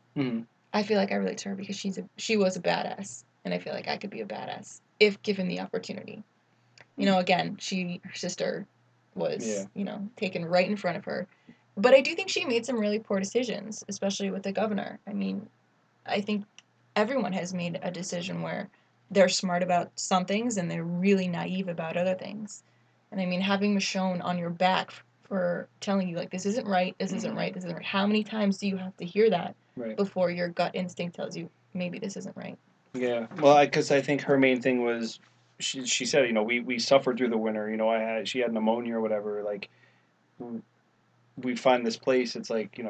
I feel like I relate to her because she was a badass, and I feel like I could be a badass if given the opportunity. Again, her sister was, taken right in front of her. But I do think she made some really poor decisions, especially with the governor. I mean, I think everyone has made a decision where they're smart about some things and they're really naive about other things. And I mean, having Michonne on your back for telling you, like, this isn't right, this isn't right, this isn't right. How many times do you have to hear that before your gut instinct tells you maybe this isn't right? Yeah. Well, because I think her main thing was, she said, we suffered through the winter. She had pneumonia or whatever. Like, we find this place. It's like,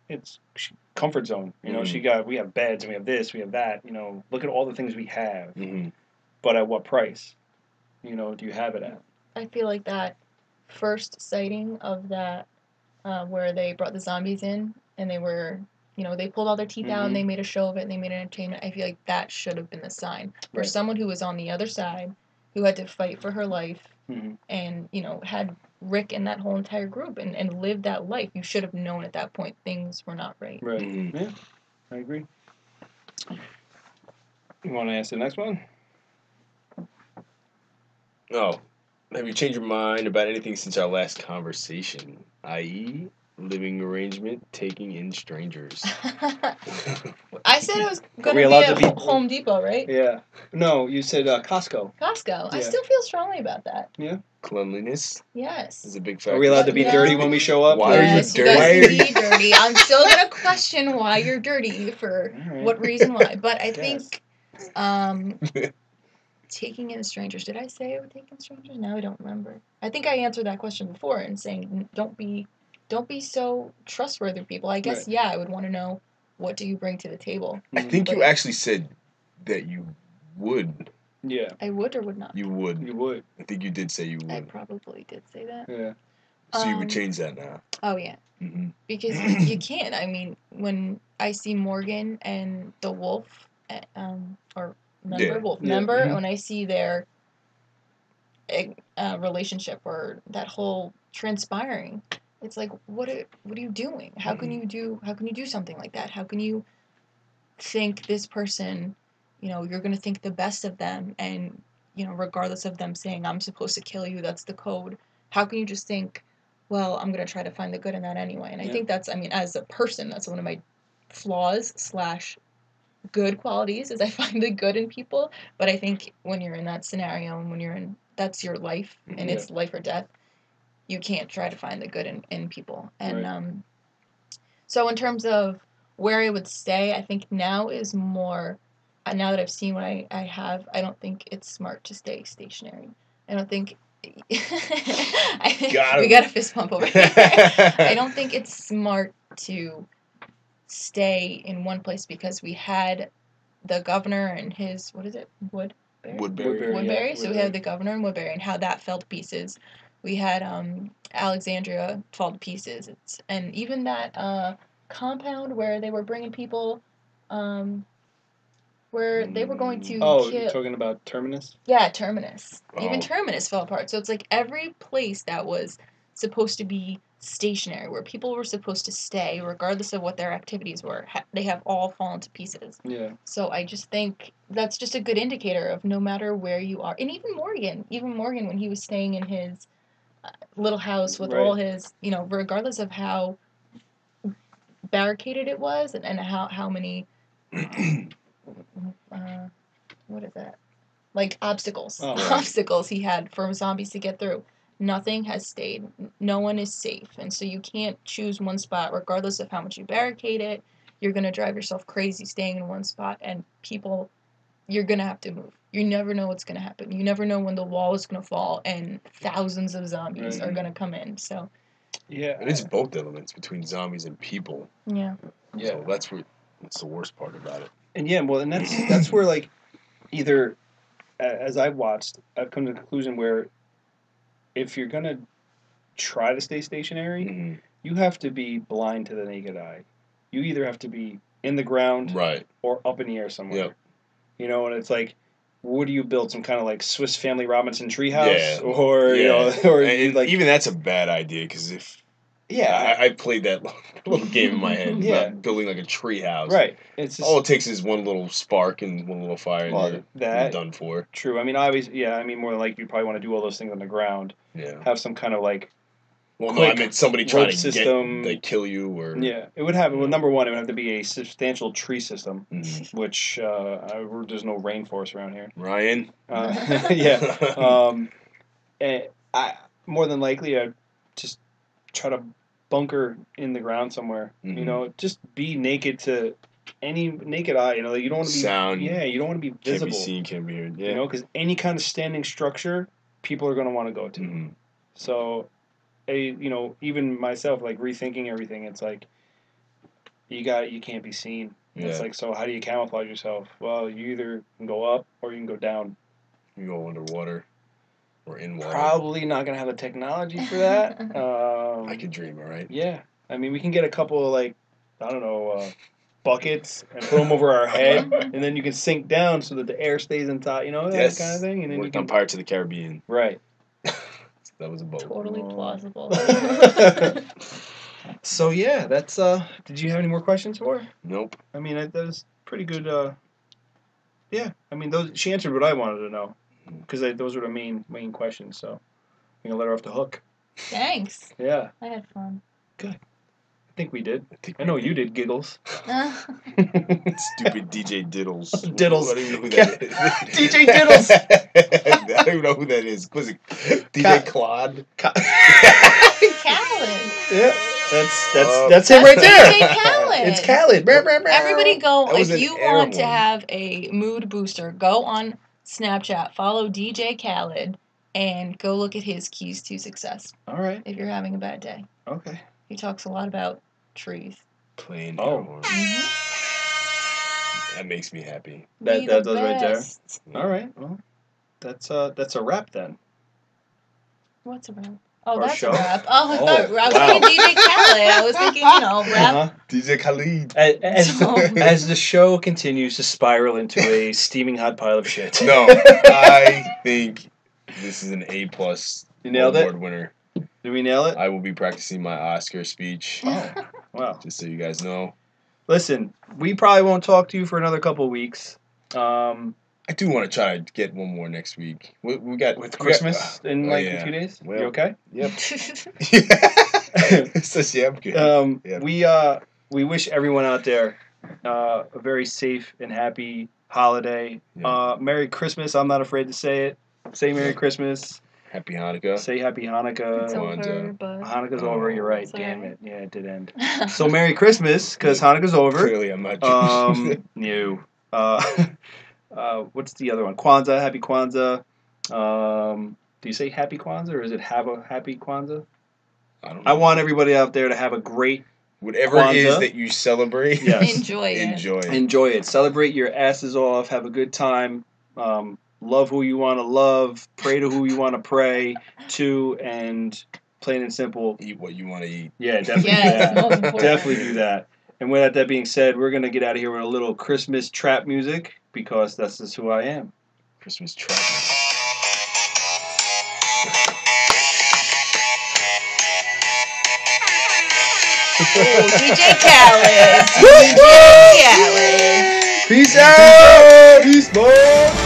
it's comfort zone. We have beds and we have this, we have that. Look at all the things we have. But at what price? Do you have it at? I feel like that first sighting of that, where they brought the zombies in and they were, they pulled all their teeth out and they made a show of it and they made an entertainment. I feel like that should have been the sign for someone who was on the other side, who had to fight for her life and, had Rick and that whole entire group and lived that life. You should have known at that point things were not right. Right. Yeah, I agree. You want to ask the next one? Oh, have you changed your mind about anything since our last conversation, i.e., living arrangement, taking in strangers? I said it was going to be Home Depot, right? Yeah. No, you said Costco. Costco. Yeah. I still feel strongly about that. Yeah. Cleanliness. Yes. Is a big factor. Are we allowed to be dirty when we show up? Why are you dirty? Why are you dirty? I'm still going to question why you're dirty for what reason why. But I think taking in strangers. Did I say I would take in strangers? No, I don't remember. I think I answered that question before in saying don't be so trustworthy with people. I guess I would want to know what do you bring to the table. I think you actually said that you would. Yeah. I would or would not? You would. You would. I think you did say you would. I probably did say that. Yeah. So you would change that now. Oh yeah. Because you can't. I mean, when I see Morgan and the wolf, when I see their relationship or that whole transpiring, it's like, what are you doing? How can you do something like that? How can you think this person, you're going to think the best of them, and regardless of them saying I'm supposed to kill you, that's the code. How can you just think, well, I'm going to try to find the good in that anyway? And I think that's, as a person, that's one of my flaws / good qualities, is I find the good in people. But I think when you're in that scenario and when you're in, that's your life and it's life or death, you can't try to find the good in people. And so in terms of where I would stay, I think now is more, now that I've seen what I have, I don't think it's smart to stay stationary. I don't think we got a fist pump over here. I don't think it's smart to stay in one place because we had the governor and his, what is it, Woodbury? Woodbury. Woodbury. Yeah, So we had the governor and Woodbury and how that fell to pieces. We had Alexandria fall to pieces. And even that compound where they were bringing people, where they were going to Oh, kill. you're talking about Terminus? Yeah, Terminus. Even Oh. Terminus fell apart. So it's like every place that was supposed to be stationary, where people were supposed to stay, regardless of what their activities were, they have all fallen to pieces. Yeah. So I just think that's just a good indicator of no matter where you are. And even Morgan, when he was staying in his little house with all his, regardless of how barricaded it was and how many, what is that? Like obstacles. Obstacles he had for zombies to get through. Nothing has stayed. No one is safe. And so you can't choose one spot regardless of how much you barricade it. You're going to drive yourself crazy staying in one spot, and people, you're going to have to move. You never know what's going to happen. You never know when the wall is going to fall and thousands of zombies are going to come in. So yeah, it's both elements between zombies and people. Yeah. So that's the worst part about it. And and that's where, like, either, as I've watched, I've come to the conclusion where if you're gonna try to stay stationary, you have to be blind to the naked eye. You either have to be in the ground, right, or up in the air somewhere. Yep. And it's like, what do you build? Some kind of like Swiss Family Robinson treehouse, or even that's a bad idea because if I played that little game in my head about building like a treehouse. Right. It's just, all it takes is one little spark and one little fire, and you're done for. True. I mean, more than likely, you probably want to do all those things on the ground. Yeah. Have some kind of like. Well, no, I meant somebody trying to system. They kill you, or it would have. Well, number one, it would have to be a substantial tree system, which there's no rainforest around here. Ryan. And more than likely, I'd just try to bunker in the ground somewhere. Just be naked to any naked eye. You don't want to be sound. Yeah, you don't want to be visible. Can't be seen, can't be heard. Yeah. Because any kind of standing structure, people are going to want to go to. So. Even myself, like rethinking everything, it's like you can't be seen. Yeah. It's like, so how do you camouflage yourself? Well, you either can go up or you can go down. You go underwater or in water. Probably not gonna have the technology for that. I could dream, all right? Yeah, I mean, we can get a couple of, like, I don't know, buckets and put them over our head, and then you can sink down so that the air stays on top. That kind of thing. And then worked on Pirates of the Caribbean. Right. That was a boat. Totally plausible. So yeah, that's. Did you have any more questions for her? Nope. I mean, that was pretty good. Yeah, I mean, she answered what I wanted to know, because those were the main questions. So I'm gonna let her off the hook. Thanks. Yeah. I had fun. Good. I think we did. I know you did, Giggles. Stupid DJ Diddles. Diddles. I don't even know who that is. DJ Diddles. I don't even know who that is. Was it DJ Claude? Khaled. Yeah, that's him right there. DJ Khaled. It's Khaled. Everybody go, if you want to have a mood booster, go on Snapchat, follow DJ Khaled, and go look at his keys to success. All right. If you're having a bad day. Okay. He talks a lot about trees. Playing That makes me happy. That does right there. All right. Well, that's a wrap then. What's a wrap? Oh, Our that's show? a wrap. Oh, I was thinking DJ Khaled. I was thinking, rap. DJ Khaled. As the show continues to spiral into a steaming hot pile of shit. No, I think this is an A+ You nailed award winner. Did we nail it? I will be practicing my Oscar speech. Oh, wow. Just so you guys know. Listen, we probably won't talk to you for another couple of weeks. I do want to try to get one more next week. We got with Christmas in a few days. Well, you okay? Yep. I'm good. We wish everyone out there a very safe and happy holiday. Yeah. Merry Christmas. I'm not afraid to say it. Say Merry Christmas. Happy Hanukkah. Say Happy Hanukkah. It's over, but... Hanukkah's over. You're right. Sorry. Damn it. Yeah, it did end. So Merry Christmas, because Hanukkah's over. Clearly, I'm not Jewish. No. What's the other one? Kwanzaa. Happy Kwanzaa. Do you say Happy Kwanzaa, or is it Have a Happy Kwanzaa? I don't know. I want everybody out there to have a great Whatever it is that you celebrate, yes. Enjoy it. Enjoy it. Celebrate your asses off. Have a good time. Love who you want to love. Pray to who you want to pray to. And plain and simple, eat what you want to eat. Yeah, definitely do that. Definitely do that. And with that being said, we're going to get out of here with a little Christmas trap music because that's just who I am. Christmas trap. DJ Khaled. DJ Khaled. Peace out. Peace, boy.